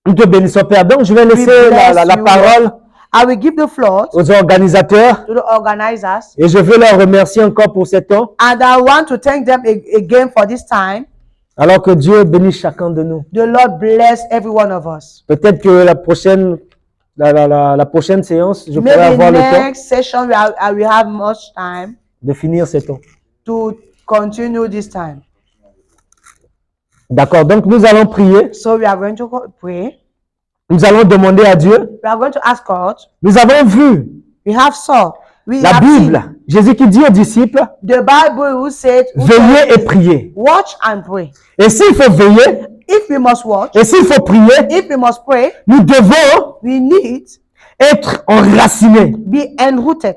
Nous te bénissons, Père. Donc, je vais laisser bless la you, parole I will give the floor aux organisateurs to the organizers, et je veux leur remercier encore pour ces temps, and I want to thank them again for this time. alors que Dieu bénisse chacun de nous. The Lord bless every one of us. Peut-être que la prochaine séance, je pourrai Maybe avoir le temps next session I will have much time de finir ces temps. to continue this time. D'accord, donc nous allons prier, So we are going to pray. nous allons demander à Dieu. We are going to ask God. Nous avons vu We have saw We La have Bible, seen Jésus qui dit aux disciples, the Bible who said, veillez et priez. watch and pray. Et s'il faut veiller, If we must watch, et s'il faut prier, if we must pray, nous devons we need être enracinés. be enrooted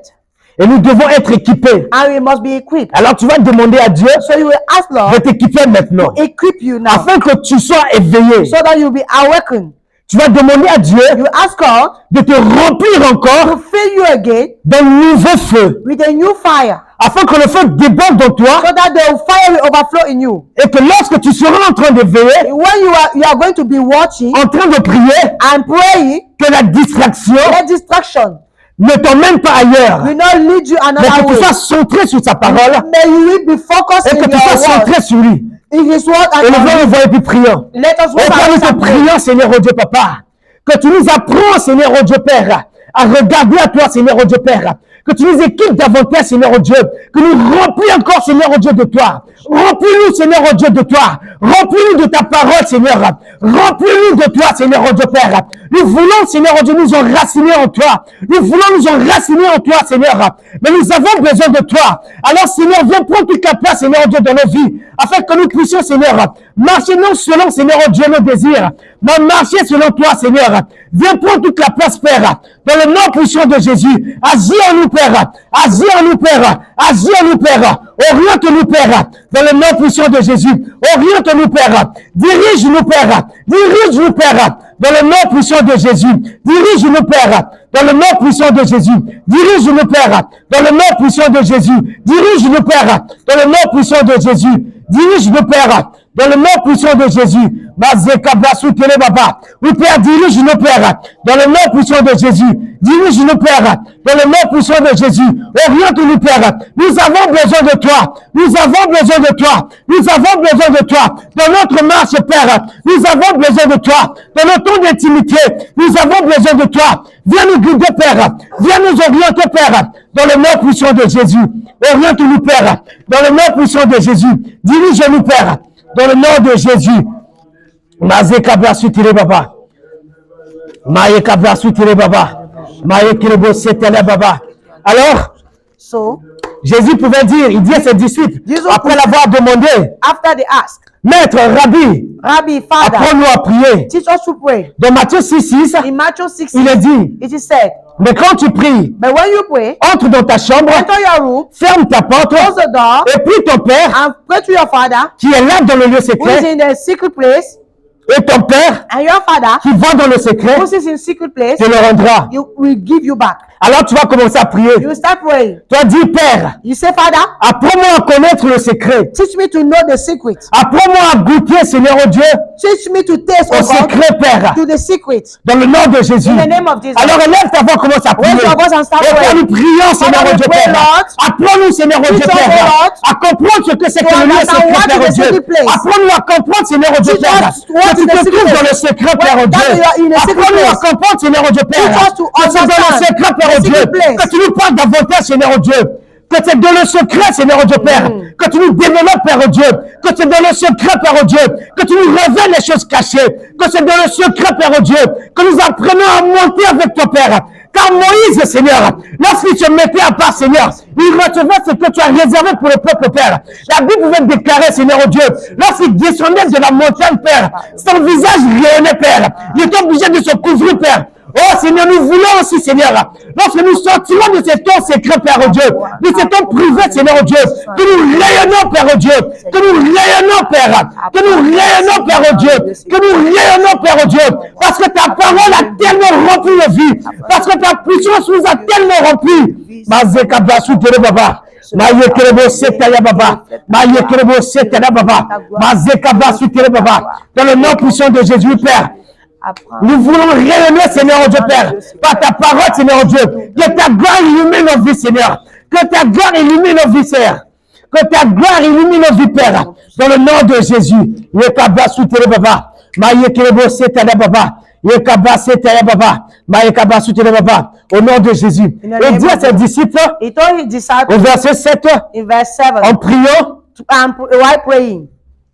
Et nous devons être équipés. and we must be equipped. Alors tu vas demander à Dieu So you will ask de Lord t'équiper maintenant. to equip you now Afin que tu sois éveillé. so that you'll be awakened. Tu vas demander à Dieu You ask God de te remplir to encore fill you again d'un nouveau feu. with a new fire Afin que le feu déborde dans toi. so that the fire will overflow in you. Et que lorsque tu seras en train de veiller, When you are going to be watching en train de prier, and praying, que la distraction let distraction ne t'emmène pas ailleurs. will not lead you Mais another que tu way. sois centré sur sa parole. May you will be focused Et in que tu sois your word, centré sur lui. in His word, Et and levons nos voix et puis prions. let us Et work quand nous te and pray. prions, Seigneur, oh Dieu, Papa, que tu nous apprends, Seigneur, oh Dieu, Père, à regarder à toi, Seigneur, oh Dieu, Père, que tu nous équipes davantage, Seigneur, oh Dieu, que nous remplis encore, Seigneur, oh Dieu, de toi. Remplis-nous, Seigneur, oh Dieu, de toi. Remplis-nous de ta parole, Seigneur. Remplis-nous de toi, Seigneur, oh Dieu, Père. Nous voulons, Seigneur, oh Dieu, nous enraciner en toi. Nous voulons nous enraciner en toi, Seigneur. Mais nous avons besoin de toi. Alors, Seigneur, viens prendre toute la place, Seigneur, oh Dieu, dans nos vies, afin que nous puissions, Seigneur, marcher non selon, Seigneur, oh Dieu, nos désirs, mais marcher selon toi, Seigneur. Viens prendre toute la place, Père, dans le nom puissant de Jésus. Agis en nous, Père. Agis en nous, Père. Agis en nous, Père. Oriente-nous, Père, dans le nom puissant de Jésus. Oriente-nous, Père. Dirige-nous, Père. Dirige-nous, Père, dans le nom puissant de Jésus. Dirige-nous, Père, dans le nom puissant de Jésus. Dirige-nous, Père, dans le nom puissant de Jésus. Dirige-nous, Père, dans le nom puissant de Jésus. Dirige-nous, Père, dans le nom puissant de Jésus. Oui, Père, dirige-nous, Père, dans le nom puissant de Jésus. Dirige-nous, Père, dans le nom puissant de Jésus. Oriente-nous, Père. Nous avons besoin de toi. Nous avons besoin de toi. Nous avons besoin de toi. Dans notre marche, Père, nous avons besoin de toi. Dans notre temps d'intimité, nous avons besoin de toi. Viens nous guider, Père. Viens nous orienter, Père, dans le nom puissant de Jésus. Oriente-nous, Père, dans le nom puissant de Jésus. Dirige-nous, Père, dans le nom de Jésus. Maze kabla sutire baba. Maye kabla sutire baba. Maye kirebo setele baba. Alors, So, Jésus pouvait dire, il dit à ses disciples, Jesus après l'avoir demandé, after they ask, Maître, Rabbi, Rabbi, Father, apprends-nous à prier. teach us to pray. Dans Matthieu 6, In Matthew 6, il est dit, it is said, mais quand tu pries, but when you pray, entre dans ta chambre, enter your room, ferme ta porte, close the door, et prie ton Père, and pray to your Father, qui est là dans le lieu who is secret, in the secret place, et ton Père, and your Father, qui va dans le secret, who is in secret place, te le rendra. you will give you back. Alors tu vas commencer à prier. You will start praying. Toi, dis, Père, You say, Father, apprends-moi à connaître le secret. teach me to know the secret. Apprends-moi à goûter, Seigneur oh Dieu, Teach me to taste, au oh God, secret, Père, to the secret. dans le nom de Jésus. In the name of Jesus. Alors élève ta voix, commence à prier. Raise your voice and start Et Père, praying. nous prions, Seigneur Father, oh Dieu, we pray, Père. Lord. Apprends-nous, Seigneur oh Dieu, Teach us, Père, Lord, à comprendre ce que c'est que to le lieu understand secret, what Père is oh the Dieu. secret place. Apprends-nous à comprendre, Seigneur oh Dieu, Teach Père, us what que tu is the te secret trouves dans le place. secret, Père oh That Dieu. you are in a secret Apprends-nous à place. comprendre, Seigneur oh Dieu, Père, Teach us to que c'est dans le understand secret, Père the oh Dieu, secret place. que tu nous parles davantage, Seigneur oh Dieu. Que c'est dans le secret, Seigneur oh Dieu, Père, que tu nous développes, Père oh Dieu, que c'est dans le secret, Père oh Dieu, que tu nous révèles les choses cachées, que c'est dans le secret, Père oh Dieu, que nous apprenons à monter avec toi, Père. Car Moïse, Seigneur, lorsqu'il se mettait à part, Seigneur, il recevait ce que tu as réservé pour le peuple, Père. La Bible pouvait déclarer, Seigneur oh Dieu, lorsqu'il descendait de la montagne, Père, son visage rayonnait, Père. Il était obligé de se couvrir, Père. Oh Seigneur, nous voulons aussi, Seigneur, lorsque nous sortirons de cet temps secret, Père oh Dieu, de cet temps privé, Seigneur oh Dieu, que nous rayonnons, Père oh Dieu, que nous rayonnons, Père, que nous rayonnons, Père oh Dieu, que nous rayonnons, Père oh Dieu, parce que ta parole a tellement rempli nos vies, parce que ta puissance nous a tellement rempli. Mazeka basu tere baba. Maye kerebo setaya baba. Maye kerebo setaya baba. Mazeka basu tere baba. Dans le nom puissant de Jésus, Père. Nous voulons rayonner, Seigneur, oh Dieu, Père, par ta parole, Seigneur, oh Dieu. Que ta gloire illumine nos vies, Seigneur. Que ta gloire illumine nos vies, Seigneur. Que ta gloire illumine nos vies, Père. Dans le nom de Jésus. Yekaba soutere baba. Maye kerebo setaya baba. Yekaba setaya baba. Maye kaba soutere baba. Au nom de Jésus. Et dit à ses disciples, He told his disciples au verset 7, in verse 7, en priant, while praying,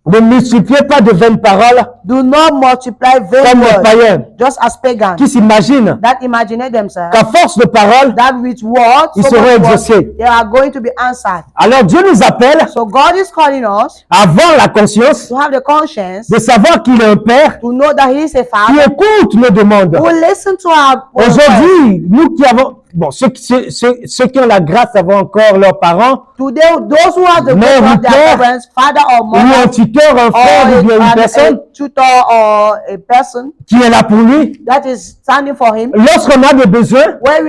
Ne multipliez pas de vaines paroles Do not multiply vain comme les words, païens just as pagans qui s'imaginent that imagine themselves qu'à force de paroles, that with words, ils so seront much words, exaucés. they are going to be answered. Alors Dieu nous appelle So God is calling us à avoir la conscience to have the conscience, de savoir qu'il est un Père to know that He is a qui Father écoute nos demandes. who will listen to our requests. Aujourd'hui, nous qui avons, bon, ceux qui ont la grâce d'avoir encore leurs parents, Today, those who have the Mère grace ou of their père, parents, father or ou un mother, tuteur, un or frère ou bien une personne a tutor or a person qui est là pour lui, that is standing for him, lorsqu'on a des besoins when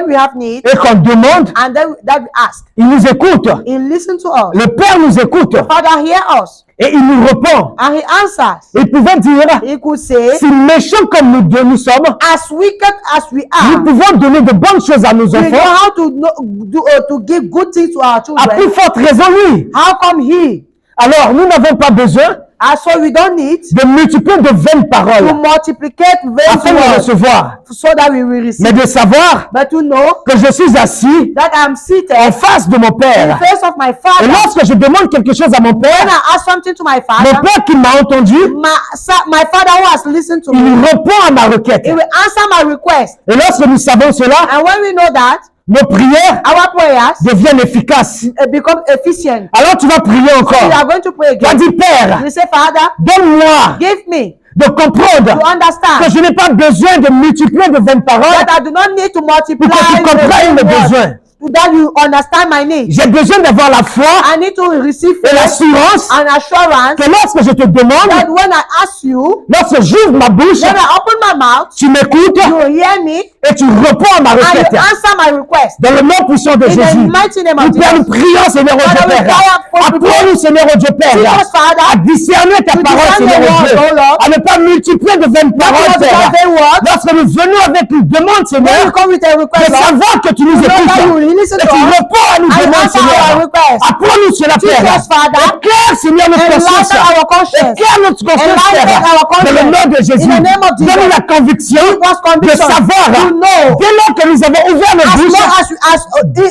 we have need, et qu'on demande, and then that we ask, il nous écoute. He listens to us. Le Père nous écoute Father hear us, et il nous répond. and He answers. Il pouvait dire, He could say, si méchants comme nous sommes, as wicked as we nous are, pouvons donner de bonnes choses à nos we know enfants. how to give good things to our À children. plus forte raison, lui. How come He? Alors, nous n'avons pas besoin And so we don't need de multiplier de vaines to paroles multiplicate afin de vain words recevoir, so that we will receive. mais de savoir But to know que je suis assis that I'm seated en face de mon in Père. face of my Et Father. lorsque je demande quelque chose à mon When Père, I ask something to my mon Father, Père qui m'a entendu, my Father who has listened to il me, répond à ma requête. He will answer my request. Et lorsque nous savons cela, And when we know that, nos prières our prayers deviennent efficaces. become efficient. Alors tu vas prier We encore. are going to pray Tu vas again. dire, Père, We say, Father, donne-moi give me de comprendre to understand que je n'ai pas besoin de multiplier de vaines paroles that I do not need to multiply pour que tu comprennes mes the words, besoins. that you understand my needs. J'ai besoin d'avoir la foi I need to receive et faith l'assurance and assurance que lorsque je te that demande, when I ask you, lorsque j'ouvre ma bouche, when I open my mouth, tu m'écoutes you hear me et tu réponds à ma and you requête. answer my request. Dans le nom puissant de In the Jésus. mighty name of Nous Père, nous Jesus. prions, Seigneur au Father, Dieu we Père. cry out for Apprends-nous, Seigneur au Dieu Père, Teach us, Father, à discerner ta to parole, discern Seigneur your au Dieu. word, oh Lord. À ne pas multiplier de vaines paroles, not to Père. multiply vain words. Lorsque nous venons avec une demande, When you Seigneur, come with a de request, Lord, savoir que tu nous know that you will écoutes. listen Et to tu us réponds à nos and demandes, answer our Seigneur. request. Apprends-nous cela, Teach Père. us, Father. Éclaire, Seigneur, notre conscience. Enlighten our conscience. Éclaire notre conscience, Enlighten Père. our conscience. Dans le nom de Jésus. In the name of Jesus. Donne-nous la conviction Give us de conviction savoir, to know. dès lors que nous avons ouvert nos As bouches, long as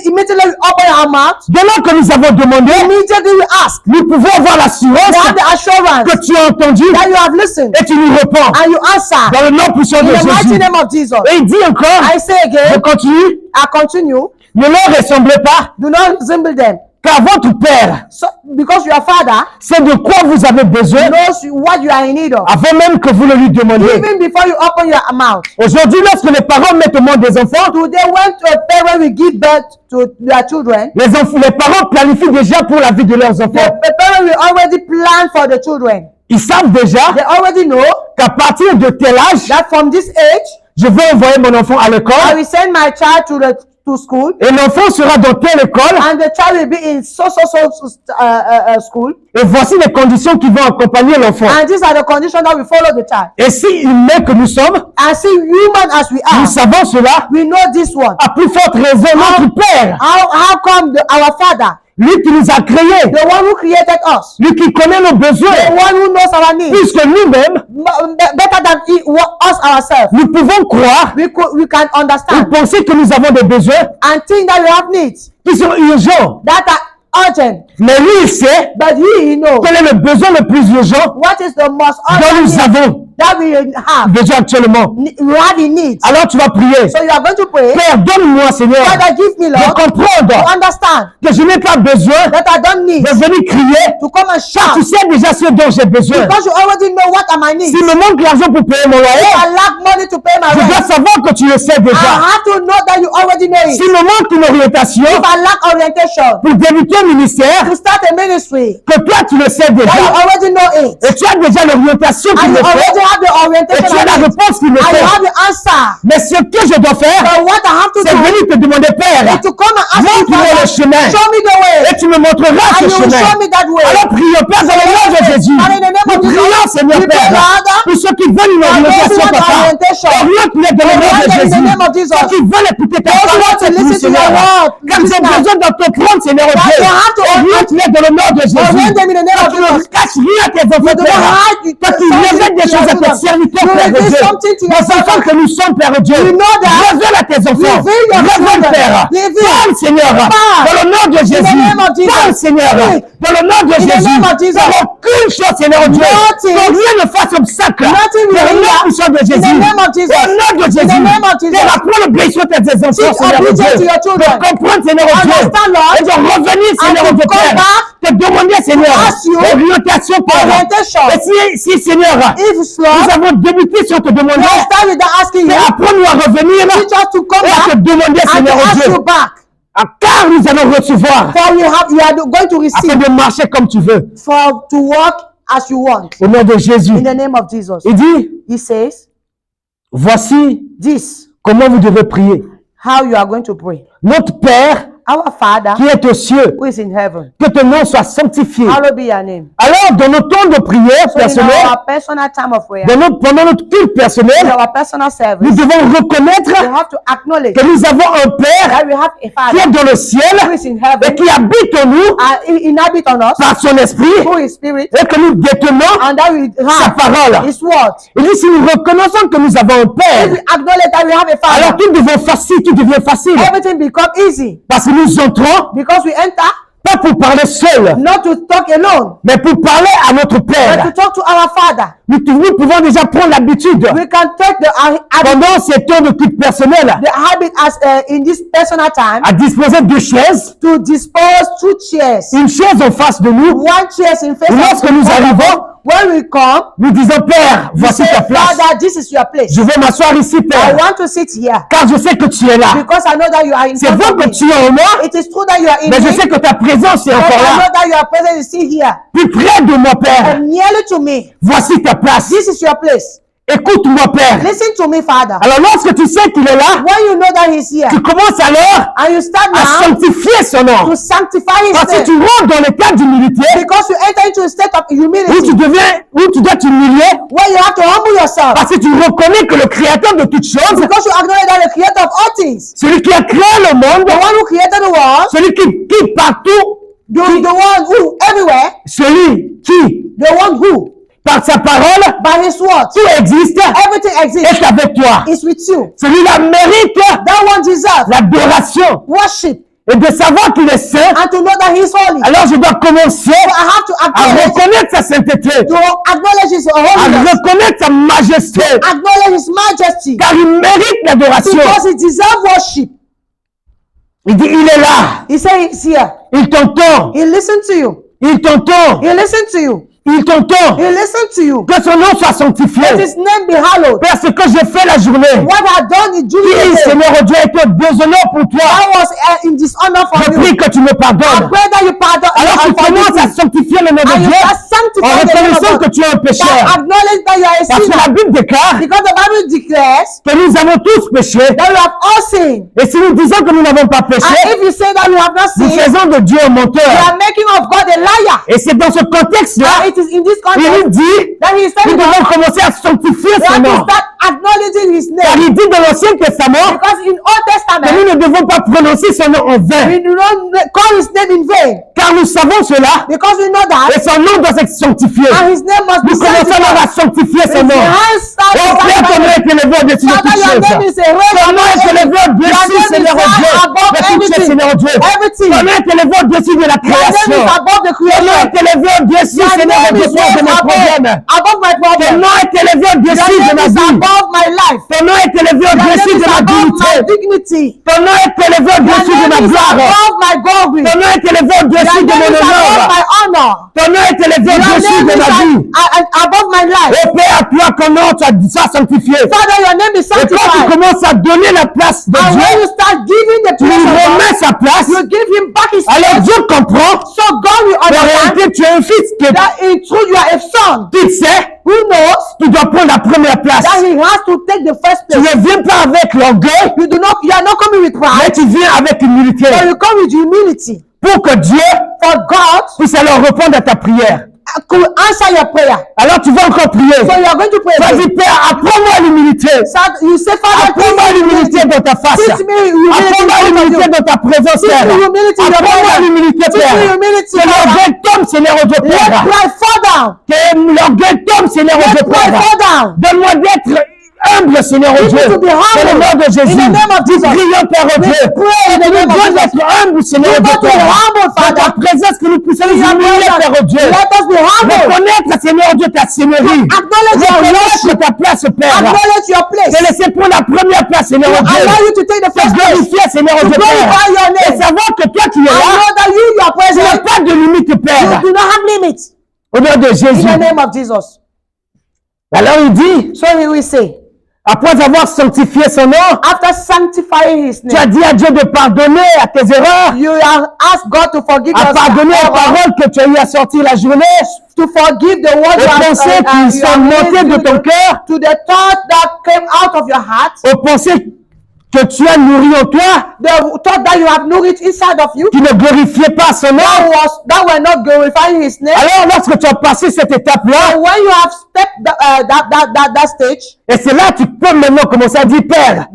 immediately we open our mouth, dès lors que nous avons demandé, immediately we ask. nous pouvons avoir We l'assurance have the assurance que tu as entendu that you have listened et tu nous réponds. and you answer. Dans le nom puissant In de the mighty Jésus. name of Jesus. Et il dit encore, I say je again, continue, I continue. ne leur ressemblez pas, Do not resemble them. car votre Père So, because your Father sait de quoi vous avez besoin knows what you are in need of. avant même que vous le lui demandiez. Even before you open your mouth. Aujourd'hui, lorsque les parents mettent au monde des enfants, Today, when a parent will give birth to their children, les parents planifient déjà pour la vie de leurs enfants. the parent will already plan for the children. Ils savent déjà They already know qu'à partir de tel âge, that from this age, je vais envoyer mon enfant à I l'école will send my child to school, et l'enfant sera dans telle école and the child will be in so school, et voici les conditions qui vont accompagner l'enfant. and these are the conditions that will follow the child. Et si humains que nous sommes, And see, human as we nous are, savons cela, we know this one. à plus forte raison, notre Père, How come our Father, lui qui nous a créés, the one who created us, lui qui connaît nos the besoins, one who knows our needs, puisque nous-mêmes, better than us ourselves, nous pouvons croire we can ou understand penser que nous avons des besoins and think that we have needs qui sont urgents. that are urgent. Mais lui, il sait But he knows quel est le besoin le plus urgent what is the most dont urgent nous need avons that we have. déjà actuellement. We have in need. Alors tu vas prier. So you are going to pray. Père, donne-moi, Seigneur, Father, give me, de Lord, to comprendre understand que je n'ai pas besoin that I don't need de venir crier. to come and Car tu shout sais déjà ce dont j'ai besoin. because you already know what are my needs. S'il me manque l'argent pour payer mon loyer, If I lack money to pay my je dois rent, savoir que tu le sais I déjà. have to know that you already know it. S'il me manque une orientation If I lack orientation pour débuter un ministère, to start a ministry, que toi tu le sais that you déjà. already know it. Et tu as déjà l'orientation qui And me you already fait. have the Et orientation tu as la I need. réponse qui me And you fait. have the answer. Mais ce que je dois faire, But what I have to c'est do venir te demander, Père, is to come and ask you, montre-moi le Father, chemin. show me the way. Et tu me montreras And ce you will chemin. show me that way. Alors prions, Père, dans le nom de Jésus. And in the name Nous of Jesus, prions, Seigneur we pray, Père, Father, pour ceux qui veulent une for those who orientation, want papa. orientation. Oriente-les dans le nom de Oriente in the Jésus. name of Jesus. Ceux qui veulent écouter ta Those who parole, want to cette nuit, listen to your Seigneur. word, Car j'ai besoin de te prendre, Seigneur Dieu. Oriente-les dans le nom de Jésus. Que tu ne caches rien à tes enfants, Père. Que tu révèles des choses à tes serviteurs, Père Dieu. Les enfants que nous sommes, Père Dieu. Révèle à tes enfants. Révèle, Père. Parle, Seigneur. Dans le nom de Jésus. Parle, Seigneur. Dans le nom de Jésus. Dans aucune chose, Seigneur Dieu. Que rien ne fasse obstacle. Dans le nom puissant de Jésus. Au nom de Jésus. Père, apprends le blessure de tes enfants, Seigneur Dieu. De comprendre, Seigneur Dieu. Et de revenir, Seigneur Dieu, Père. Te demander, Seigneur, orientation, Père. Et si, Seigneur, nous avons débuté sur te demander, apprends-nous à revenir et à te demander, Seigneur Dieu. Car nous allons recevoir afin de marcher comme tu veux. To walk as you want. Au nom de Jésus. In the name of Jesus. Il dit, He says, voici this, comment vous devez prier. how you are going to pray. Notre Père Our Father, qui est aux cieux, who is in heaven, que ton nom soit sanctifié. hallowed be your name. Alors, dans nos temps de prière So in personnelle, our personal time of prayer, pendant notre culte in personnel, our personal nous service, devons reconnaître we have to acknowledge que nous avons un Père that we have a qui Father est dans le who ciel is in et heaven, qui habite en nous inhabit on us, par son esprit who is spirit, et que nous détenons and that we sa have parole. His word. Il dit, si nous reconnaissons que nous avons un If Père, we acknowledge that we have a alors Father, tout devient facile. everything becomes easy Parce que nous entrons because we enter pas pour parler seul, not to talk alone, mais pour parler à notre but to Père. talk to our Father. Nous pouvons déjà prendre l'habitude, We can take the habit, pendant ces temps de culte personnel, as in this personal time, à disposer deux chaises, to dispose two chairs. une chaise en face de nous. One chair in face Et lorsque nous arrivons, when we come, nous disons, Père, we voici say, ta place. Father, this is your place. Je vais m'asseoir ici, I Père, want to sit here car je sais que tu es là. because I know that you are in C'est front vrai of que me. tu es en moi, It is true that you are in mais je me, sais que ta présence est but encore I know là. that your presence is still here. Plus près de moi, Père. And nearly to me. Voici ta place. This is your place. Écoute-moi, Père. Listen to me, Father. Alors, lorsque tu sais qu'il est là, When you know that He's here, tu commences alors and you start à now sanctifier son nom. to sanctify His Parce que name, tu rentres dans l'état d'humilité because you enter into a state of où humility, tu dois t'humilier where you have to humble yourself, parce que tu reconnais que le créateur de toutes choses, because you acknowledge that the Creator of all things, celui qui a créé le monde, the one who created the world, celui qui partout, the one who everywhere, celui qui, the one who par sa parole, by His word, tout existe, everything exists, est avec toi. is with you. Celui-là mérite That one deserves l'adoration worship, et de savoir qu'il est saint. and to know that He's holy. Alors je dois commencer So I have to à acknowledge, reconnaître sa sainteté, His à holiness, reconnaître sa majesté, acknowledge His majesty, car il mérite l'adoration. because He deserves worship. Il dit, il est là, He said He's here. il t'entend, He listened to you. il t'entend, He listened to you. il t'entend. He listened to you. Que son nom soit sanctifié. Let His name be hallowed. Père, ce que j'ai fait la journée, What I done in during qui, the day, Seigneur Dieu, était déshonneur pour toi. I was in dishonor Je for prie you. que tu me I pardonnes. pray that you pardon Alors tu and forgive commences à me. sanctifier le nom de And you Dieu start en sanctifying the name of reconnaissant que God. tu es un That pécheur. acknowledge that you are a Parce que la sinner. Bible déclare Because the Bible declares que nous avons tous péché. that we have all sinned. Et si nous disons que nous n'avons pas And péché, if you say that you have not nous sinned, faisons de Dieu un you menteur. are making of God a liar. Et c'est dans ce And contexte-là, it is in this il context nous dit, that He is nous telling us devons commencer à sanctifier we son have to nom. start acknowledging His Car name. il dit dans l'Ancien Testament Because in Old que Testament, nous ne devons pas prononcer son nom en vain. we do not call His name in vain. Car nous savons cela. Because we know that, Et son nom doit être sanctifié. and His name must be Nous commençons alors à sanctified. sanctifier son nom. Oh Père, ton nom est élevé au-dessus de Father, toutes your name choses. is a raise Ton nom est élevé au-dessus, Seigneur Dieu, above de toutes choses, everything. Seigneur Dieu. Everything. Ton nom est élevé au-dessus de la Your name création. is above the Ton nom creation. est élevé au-dessus, Your Seigneur name Dieu, is raised de mes problèmes. above my Ton problem. nom est élevé Your au-dessus de name ma is vie. above my life. Ton nom est élevé Your name au-dessus is de ma above my dignité. dignity. Ton nom est élevé Your au-dessus de ma name is gloire. above my glory. Ton nom est élevé Your au-dessus de name mon is above honneur. my honor. Ton nom est élevé Your au-dessus name de is ma vie. above my life. Oh Père, toi, ton nom soit sanctifié. Father, your name is Et quand tu sanctified. commences à donner la place de And when Dieu, you start giving the tu lui place of God, remets sa place. you give Him back His Alors place. Dieu comprend So God will qu'en understand réalité tu es un fils that in truth you are a son qui sait, who knows tu dois prendre la première place. that He has to take the first Tu place. ne viens pas avec l'orgueil, You are not coming with mais pride, tu viens avec humilité but you come with humility. pour que Dieu For God, puisse alors répondre à ta prière. answer your prayer. Alors tu vas encore prier. So you are going to pray. Vas-y, Père, apprends-moi l'humilité. So you say, Father, Apprends-moi l'humilité dans ta face. teach me humility. Apprends-moi l'humilité dans ta présence, Teach Père. me humility in your Apprends-moi presence. l'humilité, Teach Père. me humility, Que l'orgueil tombe, Seigneur, au Dieu, Let Père. pride fall down. Que l'orgueil tombe, Seigneur, au Let Dieu, pride Père. fall down. Donne-moi d'être humble, Seigneur, au Teach me Dieu. to be humble. Dans le nom de Jésus. In the name of Jesus. Prions, Père, au Dieu. pray in the Que nous name of donnes Jesus. d'être humble, Seigneur, au Give Dieu, us to be Père. humble, Dans ta Father. présence, que nous puissions nous In your humilier, presence. Père, au Dieu. Let us be humble. Reconnaître, Seigneur, au Dieu, ta seigneurie. Acknowledge your Reconnaître lordship. ta place, Père. Acknowledge your place. Te laisser prendre la première place, Seigneur, au Dieu. Allow you to take the Te first place. glorifier, Seigneur, au To Dieu, Père. glorify your Et name. savoir que toi qui es I là, know that you are tu n'as present. pas de limite, You Père. do not have limits. Au nom de In Jésus. the name of Jesus. Alors il dit, So he will say, après avoir sanctifié son nom, after sanctifying his tu as name, dit à Dieu de pardonner à tes erreurs, you have asked God to forgive à us pardonner aux our errors, paroles que tu as eu à sortir la journée, to forgive the words aux pensées qui you sont have montées made de to ton the- cœur, to the thought that came out of your heart, aux pensées que tu as nourries en toi, the thought that you have nourished inside of you, qui ne glorifiaient pas son nom. that were not glorifying his name. Alors lorsque tu as passé cette étape-là, And when you have stepped that stage, et c'est là que tu peux maintenant commencer à dire, Père,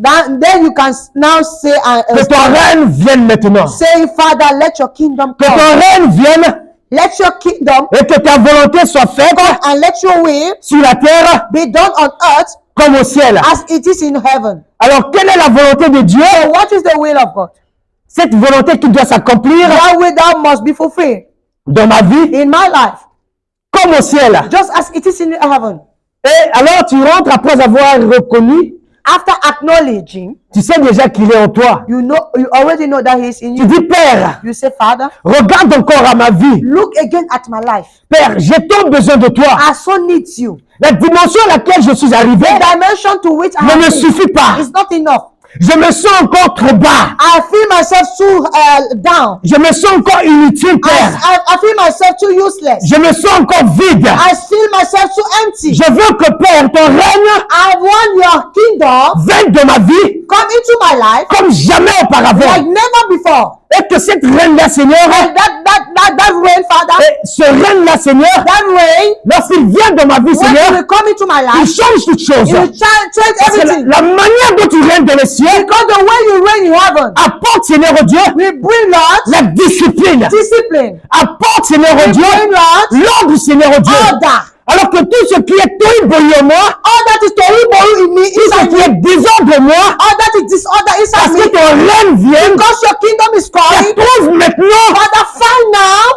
then you can now say, que ton règne vienne maintenant. say, Father, let your kingdom Que ton come. règne vienne Let your kingdom et que ta volonté soit faite and let your will sur la terre be done on earth comme au ciel. as it is in heaven. Alors, quelle est la volonté de Dieu? So what is the will of God? Cette volonté qui doit s'accomplir That will that must be fulfilled dans ma vie in my life, comme au ciel. just as it is in heaven. Et alors, tu rentres après avoir reconnu, After acknowledging, tu sais déjà qu'il est en toi. you already know that He is in Tu you. dis, Père, You say, Father, regarde encore à ma vie. look again at my life. Père, j'ai tant besoin de toi. I so need you. La dimension à laquelle je suis arrivé The dimension to which I ne me have been suffit pas. is not enough. Je me sens encore trop bas. I feel myself too down. Je me sens encore inutile, Père. I feel myself too useless. Je me sens encore vide. I feel myself too empty. Je veux que, Père, ton règne I want your kingdom vienne dans ma vie come into my life comme jamais like auparavant. never before. Et que cette reine-là, Seigneur, And that rain, Father, et ce règne-là, Seigneur, that rain, lorsqu'il vient dans ma vie, when it Seigneur, will come into my il life, change toutes choses. it will change Parce que everything. la manière dont tu règnes dans les cieux Because the way you reign in heaven apporte, Seigneur au Dieu, will bring, Lord, la discipline. discipline, Apporte, Seigneur au will Dieu, bring, Lord, l'ordre, Seigneur au Dieu. order. Alors que tout ce qui est tohu en moi, All that is terrible in me, tout ce inside qui me, est désordre en moi, all that is disorder parce inside que me, ton règne vient, because your kingdom is coming, trouve maintenant, Father, find now,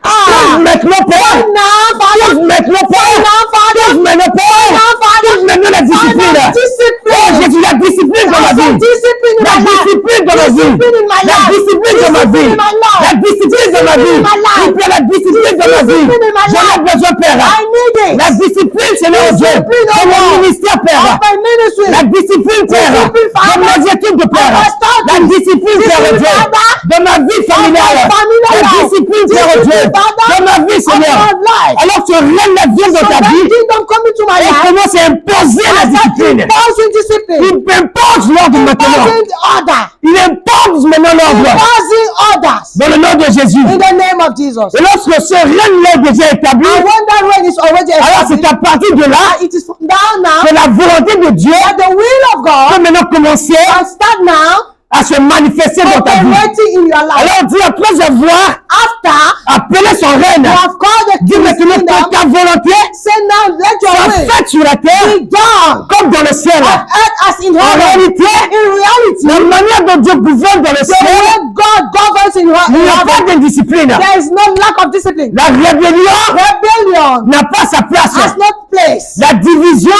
trouve maintenant, Père, find now, Father, trouve maintenant, Père, now, Father, trouve maintenant, Père, now, Father, trouve maintenant la find discipline. now, Oh discipline. Jésus, la discipline dans ma I say vie. discipline in La my life. discipline dans ma vie. Discipline in my La life. discipline dans ma vie. Discipline in my life. La discipline dans ma vie. Discipline in my life. Il y a la discipline dans ma vie. Discipline in my J'en ai life. besoin, Père. I need it. La discipline, Seigneur Dieu, Discipline, dans oh mon God. ministère, Père. Of my ministry. La discipline, Père, Discipline, dans Father. mes études de Père. Of my studies. La discipline, Père Discipline, Dieu, Father. dans ma vie familiale. Of my family La life. discipline, Père Discipline, Dieu, Father. dans ma vie, Of Seigneur. my life. Alors que rien ne vient dans So ta that vie kingdom come into my et life. commence à imposer la discipline. Imposing discipline. Il impose l'ordre maintenant. Imposing order. Il impose maintenant l'ordre. Imposing orders. Dans le nom de Jésus. In the name of Jesus. Et lorsque ce règne-là est déjà établi, And when that reign is already alors c'est established, à partir de là it is down now que la volonté de Dieu that the will of peut God maintenant commencer can start now à se manifester dans ta vie. operating in your life. Alors Dieu, après avoir After appelé son you règne, have called the dis maintenant kingdom, que ta volonté say now let your soit will faite sur la terre be done comme dans le ciel. on earth as in En heaven. réalité, In reality, la manière dont Dieu gouverne dans le the ciel, way God governs in il n'y a heaven, pas d'indiscipline. there is no lack of discipline. La rébellion Rebellion n'a pas sa place. has no place. La division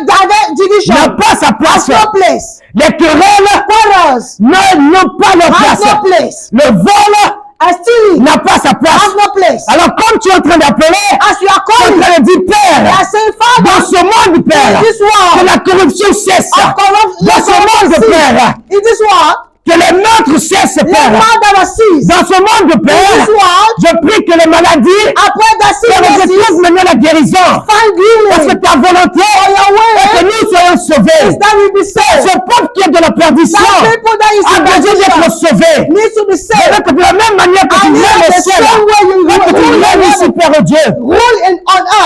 The division n'a pas sa has place. no place. Les querelles Quarrels n'ont pas leur has place. no place. Le vol And stealing n'a pas sa place. has no place. Alors comme tu es en train d'appeler, As you are tu es en calling, train de dire, you Père, are saying, dans Father, ce monde, Père, in this que world, la corruption cesse. of Dans ce monde, Père, in this world, que les meurtres cessent, let Père. murder cease. Dans ce monde, In Père, this world, je prie que les maladies, après that Père, je sickness, trouve maintenant la guérison. find Parce que healing. ta volonté For your est que way nous soyons sauvés. that will be Ce saved. peuple qui est de la perdition That people that is a in besoin d'être perdition sauvé. needs to be Je saved. veux que de la même manière que tu And règnes in au the ciel, same way you que tu rule in règnes ici, heaven, Père Dieu. rule in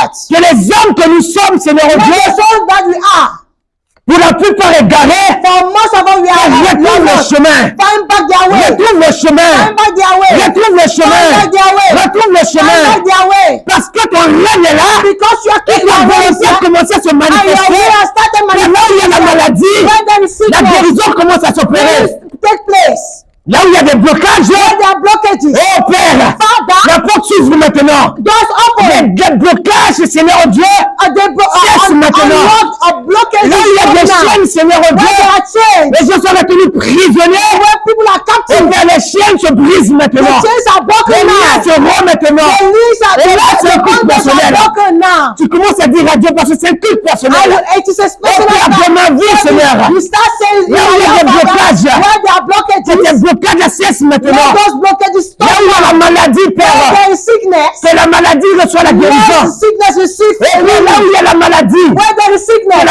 earth. Que les hommes que nous sommes, Seigneur Let Dieu, the souls that we are, pour la plupart égarés, for most of us we are retrouvent le lost. chemin. Find back their way. Retrouve le chemin. Find back their way. Retrouve le chemin. Find back their way. Retrouve le Find chemin. back their way. Parce que ton règne est là. Because you are Et keeping ta your way volonté a commencé à se and your manifester. will has started Et là où il y a la maladie, When there is la sickness, guérison commence à s'opérer. take place. Là où il y a des blocages, Where there are blockages, oh Père, Father, la porte s'ouvre maintenant. doors open. Les blocages, Seigneur Dieu, cesse maintenant. Blockages Là où il y a des chaînes, Seigneur Where Dieu, there are chains, les gens sont retenus prisonniers. where people are Oh captive, Père, les chaînes se brisent the maintenant. chains are Les broken liens now. se rompent maintenant. The leaves are Et là, c'est un culte the bonds personnel. are broken now. Tu commences à dire à Dieu parce que c'est un culte personnel. It is a Oh special Père, dans ma vie, Seigneur. You start saying, Là où il y a des blocages, where there are blockages, ces blocages cessent let maintenant. those blockages stop Là où il y a la now. maladie, Where Père, there is sickness, que la maladie reçoit la where guérison. sickness receives Et là où il y a la maladie, where there is que sickness,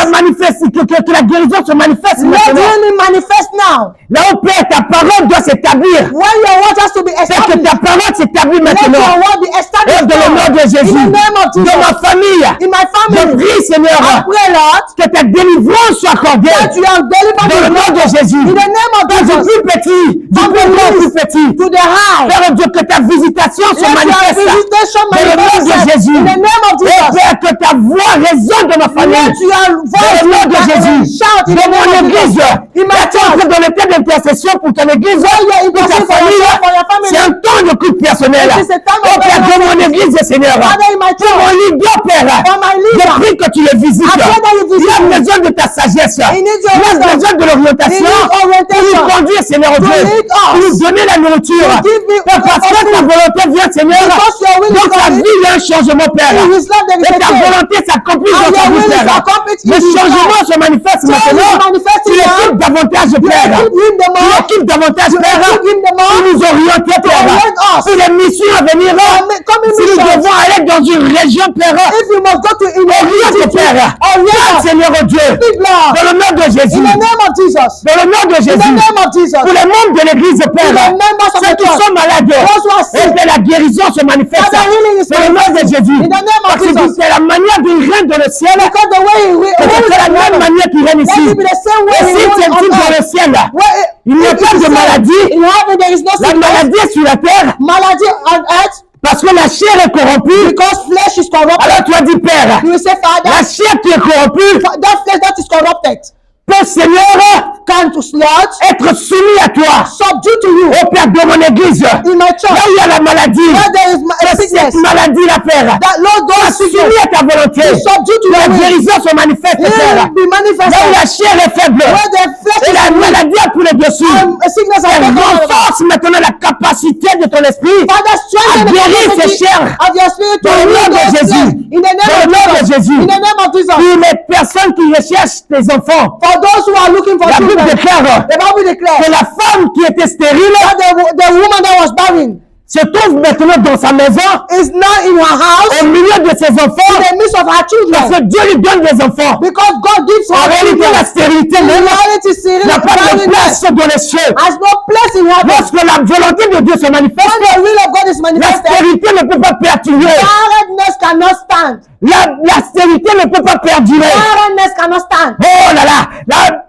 la guérison se manifeste let maintenant. healing manifest now. Là où Père, ta parole doit s'établir. When your word has to be C'est que established, ta parole s'établit let your maintenant. word be Et established dans le nom now. de Jésus, In the name of dans ma Jesus, famille, in my je family, prie, I Seigneur, pray, Lord, que ta délivrance soit accordée. that you have delivered Dans le me nom de Jésus. in the name of Du Jesus plus petit, du From plus the grand, least plus petit. to the high. Père Dieu, que ta visitation se Let your manifeste. visitation Dans le nom de manifest Jésus. in the name of Et Jesus. Père, que ta voix résonne dans ma famille. Let your Dans le nom de voice Jésus. shout in the Dans mon name of église. Jesus. In my Là, tu es church. dans l'état d'intercession pour ton église. When you Pour ta intercede for famille. yourself, for your family. C'est un temps de culte personnel. It is a time of Oh Père, dans mon église, Seigneur. Father, in my Pour mon church, leader, Père. for my Je leader, prie que tu le visites. I pray that you visit Il a him. besoin de ta sagesse. He needs your Il a wisdom. besoin de l'orientation. He needs Pour orientation. nous conduire, Seigneur To Dieu. lead us. Pour nous donner la nourriture. To give me Parce que ta volonté vient, Seigneur. Because your will is Dans ta coming. vie, il y a un changement, Père. In his life, there is Et a ta change. volonté s'accomplit And dans ta your vie, will is Père. accomplished in Le his changement life. se manifeste Change is maintenant. manifesting Tu now. équipes davantage, Père. equip him the Tu more. équipes davantage, Père. equip him the more. Tu nous orientes, Père. orient us. Pour les missions à venir. Coming Si nous missions. devons aller dans une région, Père. If you must go to Oriente, Père. orient us. Seigneur Dieu. Speak, Lord. Dans le nom de Jésus. In the name of Jesus. Dans le nom de In the Jésus. name of Jesus. Pour les membres de l'église, Père. the members of Ceux the qui church. sont malades. Those who are sick. Et que la guérison se manifeste. Father, healing is Dans le nom de Jésus. In the name of Parce que Jesus. c'est la manière dont il règne dans le ciel. Because the way he Que c'est la même manière qu'il règne let ici. it be the same way Et he si rules c'est on dans le earth. ciel, Where il n'y a it pas is de the same. maladie. In heaven there is no La sickness. maladie est sur la terre. Malady on earth Parce que la chair est corrompue. because flesh is corrupted. Alors tu as dit, Père, You will say, Father, la chair qui est corrompue that flesh that is corrupted peut, Seigneur, can to Lord être soumis à toi. subdue to you. Au Père, dans mon église, là In my où church, il y a la maladie, where there is que sickness, cette maladie, la Père, that Lord soit God soumis sickness à ta volonté. subdue to La your will. guérison se manifeste, Père. Healing be Là où la manifested. chair est faible, Where the flesh et is la weak, maladie a pris le dessus. sickness has Elle taken over. renforce maintenant la capacité de ton esprit Father, strengthen the guérir capacity ces chairs. of your spirit to Dans le nom heal de those Jésus. flesh. In the Dans le name nom of de Jesus. Jésus. In the name of Jesus. Pour les personnes qui recherchent des enfants, For those who are looking for la Bible children, déclare the Bible declares que la femme qui était stérile that the woman that was barren se trouve maintenant dans sa maison, is now in her house au milieu de ses in enfants, the midst of her parce children que Dieu lui donne des enfants. because God gives En her réalité, children. la stérilité In même reality, n'a pas de place barrenness dans les cieux. has no place in heaven. Lorsque la volonté de Dieu se When manifeste, the will of God is la manifested, stérilité ne peut pas perdurer. barrenness cannot stand. La stérilité ne peut pas perdurer. Barrenness cannot stand. Oh là là,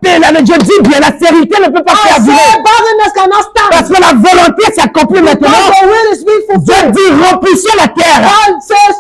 je dis bien, la stérilité ne peut pas I perdurer. say barrenness cannot Parce stand. que la volonté s'accomplit Because maintenant. the will is being Dieu fulfilled. dit remplissez la terre. God says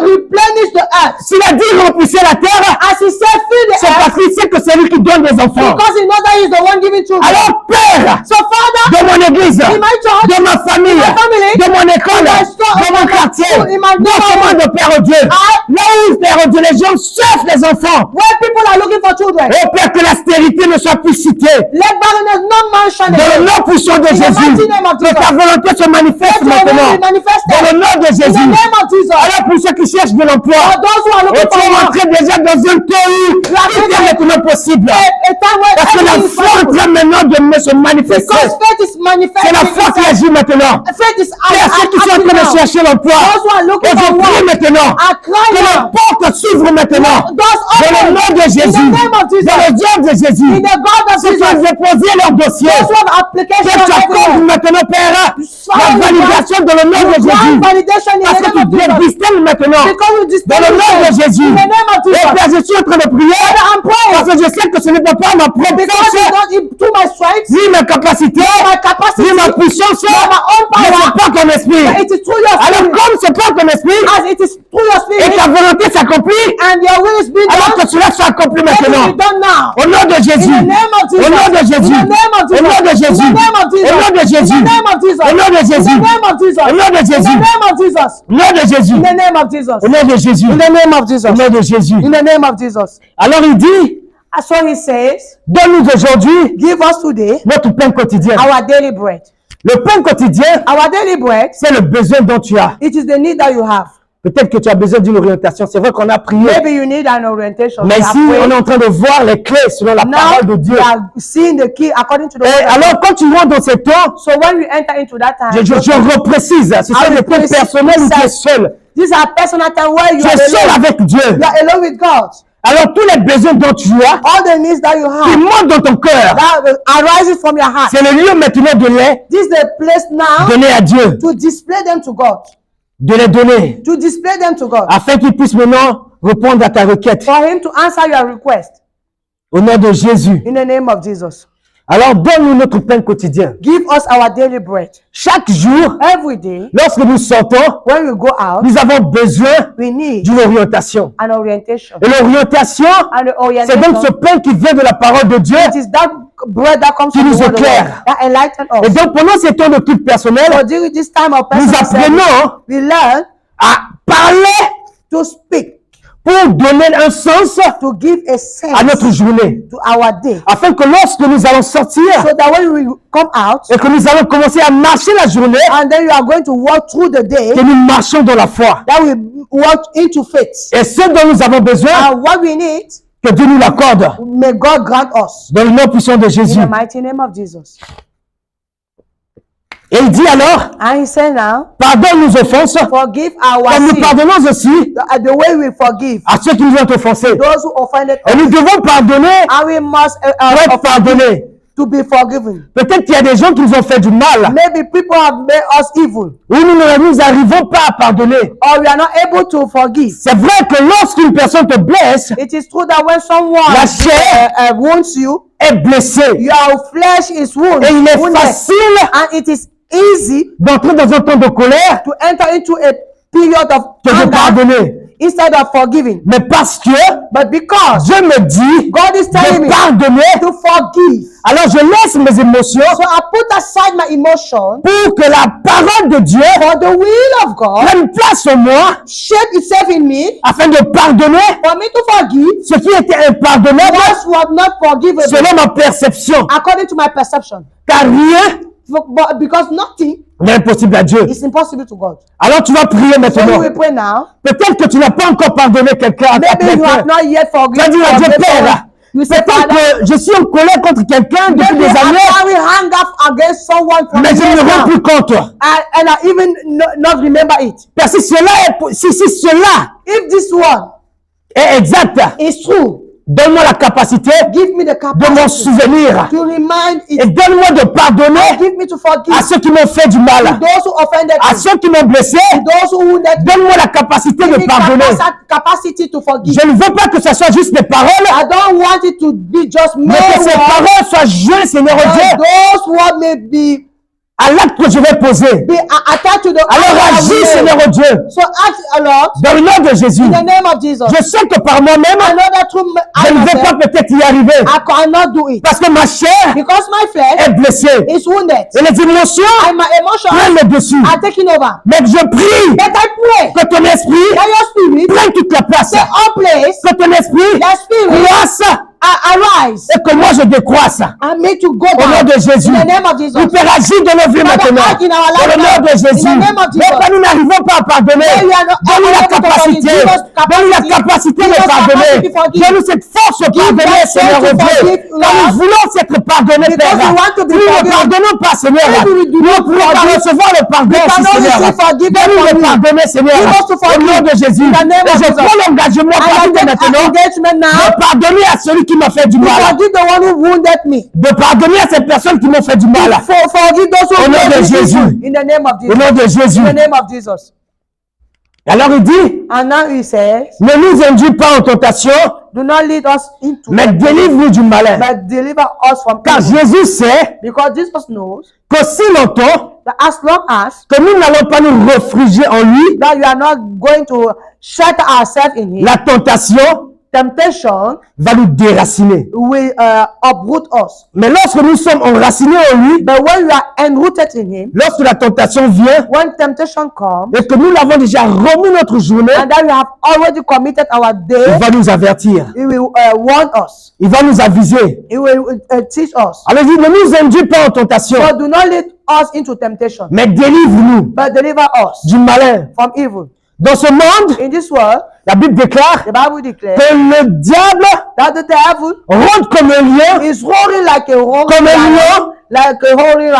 replenish the earth. S'il a dit remplissez la terre, As he said, fill the c'est parce earth qu'il sait que c'est lui qui donne des enfants. because he knows that he is the one giving children. Alors Père, So Father, de mon église, in my church, de ma famille, my family, de mon école, in my store, de mon in my quartier, school, in my non seulement de Père Dieu, là où Père Dieu, les gens cherchent les enfants. where people are looking for children, Oh Père, que la stérilité ne soit plus citée. let barrenness not mention Dans le it. nom puissant de In the Jésus, mighty name of que ta Jesus. volonté se manifeste Let your will maintenant. be manifested. Dans le nom de In the Jésus. name of Jesus. Alors pour ceux qui cherchent de l'emploi, For those who are et looking tu es for work, entré déjà dans un temps où tout est maintenant possible. a time where Parce que la everything is foi est en possible. train maintenant de se manifester. Because faith is C'est manifesting. la foi qui agit maintenant. Faith is Et à ceux qui sont en train de chercher l'emploi, Those who are et looking je for prie work maintenant are que crying les out. portes s'ouvrent maintenant. Doors Dans le open. nom de In Jésus. the name of Jesus. Dans le nom de Jésus. In the God of Ceux qui ont Jesus. déposé leur dossier. Those who have Que application tu accordes everywhere. maintenant, Père, la Father, validation dans le nom de you grant Jésus. validation in Parce the que tu name distingue maintenant. Because you Dans distinguish le nom de them. Jésus. In the name of Et Jesus. Père, je suis en train de prier. I'm praying. Parce que je sais que ce n'est pas ma propre Because it's force, not through my strength, ni ma capacité, my capacity, ni ma puissance, not my own mais power, c'est pas ton esprit. but it is through your Alors spirit. comme c'est pas ton esprit, As it is through your et spirit, ta volonté s'accomplit, and your will is being alors done, que cela soit accompli let it maintenant. be done now. Au nom de Jésus. In the name of Jesus. Au nom de Jésus. In the name of Au Jesus. nom de In Jésus. the name of Jesus. Au nom de In Jésus. the name of Jesus. Au nom de In Jésus. the name of Jesus. Au nom de In Jésus. the name of Jesus. Au nom de Jésus. In the name of Jesus. Au nom de Jésus. In the name of Jesus. Au nom de Jésus. In the name of Jesus. Alors il dit, So he says, donne-nous aujourd'hui give us today notre pain quotidien. our daily bread. Le pain quotidien, Our daily bread, c'est le besoin dont tu as. it is the need that you have. Peut-être que tu as besoin d'une orientation. C'est vrai qu'on a prié. Maybe you need an orientation. Mais We have ici, on prayed. est en train de voir les clés selon la Now parole de Dieu. we are seeing the key according to the Et word of alors, God. quand tu rentres dans ces temps, So when we enter into that time, je reprécise, ce sont des temps personnels où tu es seul. these are personal time where you Tu are es seul alone. avec Dieu. You are alone with God. Alors, tous les besoins dont tu as, All the needs that you qui have montent dans ton cœur, that arises from your heart. c'est le lieu maintenant de les This is the place now donner à Dieu. to display them to God. De les donner. To display them to God. Afin qu'il puisse maintenant répondre à ta requête. For him to answer your request. Au nom de Jésus. In the name of Jesus. Alors, donne-nous notre pain quotidien. Give us our daily bread. Chaque jour, Every day, lorsque nous sortons, when we go out, nous avons besoin we need d'une orientation. an orientation. Et l'orientation, And the c'est donc ce orientation, pain qui vient de la parole de Dieu. it is that bread that comes Qui from nous the word of God, éclaire. that enlighten Et us. donc, pendant ces temps de culte personnel, So during this time of nous personal service, apprenons we learn à parler to speak, pour donner un sens to give a à sense notre journée. to our day. Afin que lorsque nous allons sortir So that when we come out, et que nous allons commencer à marcher la journée, and then you are going to walk through the day, que nous marchons dans la foi. that we walk into faith. Et ce dont nous avons besoin, And what we need, que Dieu nous l'accorde. may God grant us. Dans le nom puissant de In Jésus. the mighty name of Jesus. Et il dit alors, And he said now, pardonne nos offenses, forgive our comme nous sins, pardonnons aussi the way we forgive à ceux qui nous ont offensés. those who offended Et us. nous devons pardonner And we must pour être pardonnés. to be forgiven. Peut-être qu'il y a des gens qui nous ont fait du mal, Maybe people have made us evil, où nous ne arrivons pas à pardonner. or we are not able to forgive. C'est vrai que lorsqu'une personne te blesse, It is true that when someone la chair wounds you, est blessée. your flesh is Et il est wounded, facile and it is easy d'entrer dans un temps de colère to enter into a period of que de anger pardonner. instead of forgiving. Mais parce que But because Dieu me dit God is telling de me pardonner, to forgive, alors je laisse mes émotions so I put aside my emotion pour que la parole de Dieu for the will of God prenne place en moi shape itself in me afin de pardonner for me to forgive ce qui était impardonnable those who have not forgiven selon ma perception. according to my perception. Car rien But because nothing n'est impossible à Dieu. is impossible to God. Alors tu vas prier So maintenant. we pray now. Peut-être que tu n'as pas encore pardonné quelqu'un à Maybe you quelqu'un. have not yet Tu vas forgiven. dire à Dieu, Père, You say, peut-être Father, que je suis en colère contre quelqu'un depuis maybe des années, I will hang up against someone for mais je ne years me rends now, plus compte. and I even not remember it. Parce que si cela If this one est exact, is true, donne-moi la capacité give me the de m'en capacity souvenir. to remind Et it. donne-moi de pardonner Give me to forgive à ceux qui m'ont fait du mal, those who offended à me, ceux qui m'ont blessé. those who wounded me. Donne-moi la capacité Give de me pardonner. capacity to forgive. Je ne veux pas que ce soit juste des paroles, I don't want it to be just mais mere que ces words, paroles soient jointes, Seigneur but Dieu, those words may be à l'acte que je vais poser. attached to the Alors action I agis, will Seigneur make. Dieu, So ask a lot dans le nom de Jésus. in the name of Jesus. Je sais que par moi-même, I know that through je ne vais pas myself, peut-être y arriver. I cannot do it Parce que ma chair because my flesh est blessée. is wounded Et les émotions and my emotions prennent le dessus. are taking over. Mais je prie But I pray que ton esprit that your spirit, prenne toute la place. the all place, Que ton esprit the spirit croisse arise et que moi je décroisse. and make you go Au nom down. de Jésus. In the name of Jesus. Nous Père, agis dans nos vies Father, maintenant. act in our life Dans le nom now. de Jésus. In the name of Jesus. Mais quand nous n'arrivons pas à pardonner, Where we are not donne-nous la able to capacité. forgive, give us Donne-nous la capacity. capacité Give de us pardonner. capacity to forgive. Donne-nous cette force de Give pardonner, us Seigneur strength to Dieu. forgive, Car nous Lord. voulons être pardonnés, Because Père. we want to be Nous ne forgiven. pardonnons pas, Seigneur. Maybe we do Nous ne not pouvons pas forgive. recevoir le pardon, We aussi, cannot Seigneur. receive forgiveness Donne-nous from le you. pardonner, Seigneur. Give us to Au nom forgive. de Jésus. In the name Et of je Jesus. prends l'engagement à And I partir de take maintenant an engagement now de pardonner à celui qui m'a fait du to mal. forgive the one who wounded me. De pardonner à ces personnes qui m'ont fait du mal. Forgive those who Au nom made de me Jésus. evil. In the name of Au Jesus. nom de Jésus. In the name of Jesus. Alors il dit, And now he says, ne nous induis pas en tentation, do not lead us into mais temptation, délivre-nous du malin. but deliver us from Car evil. Jésus sait Because Jesus knows qu'aussi longtemps that as long as que nous n'allons pas nous réfugier en lui, that we are not going to shelter ourselves in him, la tentation temptation va nous déraciner. will uproot us. Mais lorsque nous sommes enracinés en lui, But when we are enrooted in him, lorsque la tentation vient when temptation comes, et que nous l'avons déjà remis notre journée, and that we have already committed our il day, va nous avertir. he will warn us. Il va nous aviser. He will teach us. Alors il dit, ne nous induis pas en tentation, So do not lead us into temptation, mais délivre-nous but deliver us du malin. from evil. Dans ce monde, In this world, la Bible déclare the Bible declares que le diable that the devil rentre comme un lion, is roaring like a roaring comme un lion, lion, like a roaring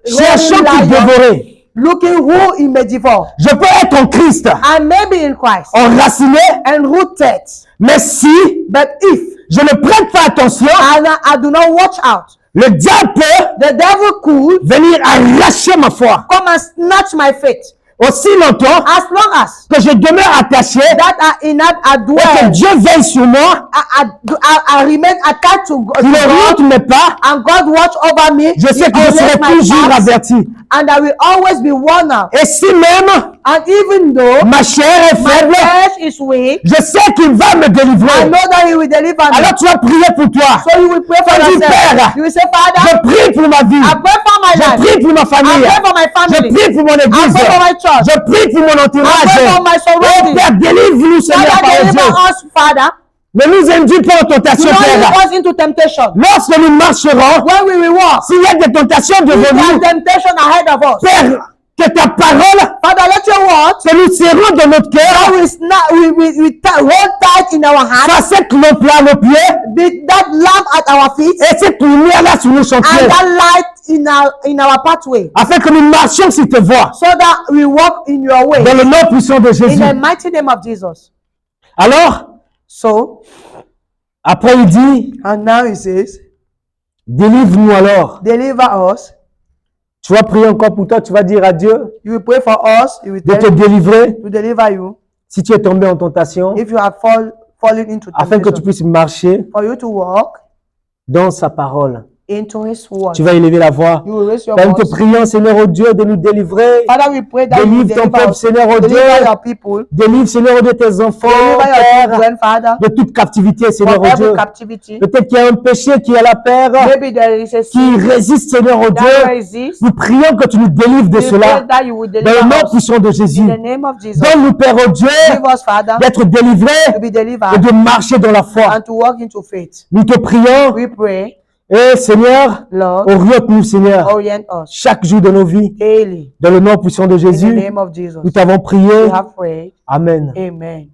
cherchant qui lion, dévorer. looking who he may devour. Je peux être en Christ, And maybe in Christ, enraciné, enrooted. mais si But if je ne prête pas attention, I do not watch out, le diable peut the devil could venir arracher ma foi. come and snatch my faith. Aussi longtemps As long as que je demeure attaché that I et que dwell, Dieu veille sur moi, I remain attached to qu'il God, oriente mes pas, and God watch over me, je sais He que je serai orients my toujours paths, averti. and I will always be warned out. Et si même And even though ma chair est my faible, flesh is weak, je sais qu'il va me I délivrer. know that He will deliver me. Alors tu vas prier pour toi. So you will pray for Dis, yourself. Père, You will say, Je Father, prie pour ma vie. I pray for my Je life. prie pour ma I famille. pray for my Je family. prie pour mon I église. pray for my church. Je prie pour mon I entourage. pray for my Oh surroundings. Père, délivre-nous, Seigneur, Father, par deliver Dieu. us, Father. Ne nous induis pas en Do tentation, not Père. lead us into temptation. Lorsque nous marcherons, When we will walk, s'il y a des tentations devant there are nous, temptation ahead of us. Père, que ta parole, Father, let your word que nous serrons dans notre cœur, hold tight in our hands, fasse nos plats à nos pieds, be that lamp at our feet, et cette lumière-là sur nos and chantiers, that light in our pathway, afin que nous marchions sur tes voies, so that we walk in your way. dans le nom puissant de In Jésus. the mighty name of Jesus. Alors, So, après il dit, and now he says, délivre-nous alors. deliver us. Tu vas prier encore pour toi, tu vas dire à Dieu You will pray for us. He will de te tell you délivrer to deliver you si tu es tombé en tentation, if you have fallen into afin que tu temptation. puisses marcher For you to walk dans sa parole. into His word. Tu vas élever la voix. You will raise your Père, nous te voice. prions, Seigneur, oh Dieu, de nous délivrer. Father, we pray that you Délivre ton deliver peuple, us. Seigneur, oh Dieu. Deliver your people. Délivre, Seigneur, oh Dieu, tes enfants, Deliver your Père, children, Father, de toute captivité, Seigneur, from oh every Dieu. captivity. Peut-être qu'il y a un péché qui est là, Père, Maybe there is a qui sin résiste, Seigneur, oh that Dieu. resists. Nous prions que tu nous délivres de We pray cela. that you will Dans le deliver nom us. puissant de Jésus. In the name of Jesus. Donne-nous, Père, oh Dieu, Give us, Father, d'être délivrés to be et delivered de marcher dans la foi. and to walk into faith. Nous te prions. We pray, Et Seigneur, Lord, oriente-nous, Seigneur, orient us chaque jour de nos vies. daily. Dans le nom puissant de In the Jésus, name of Jesus. nous t'avons prié. We have prayed. Amen. Amen.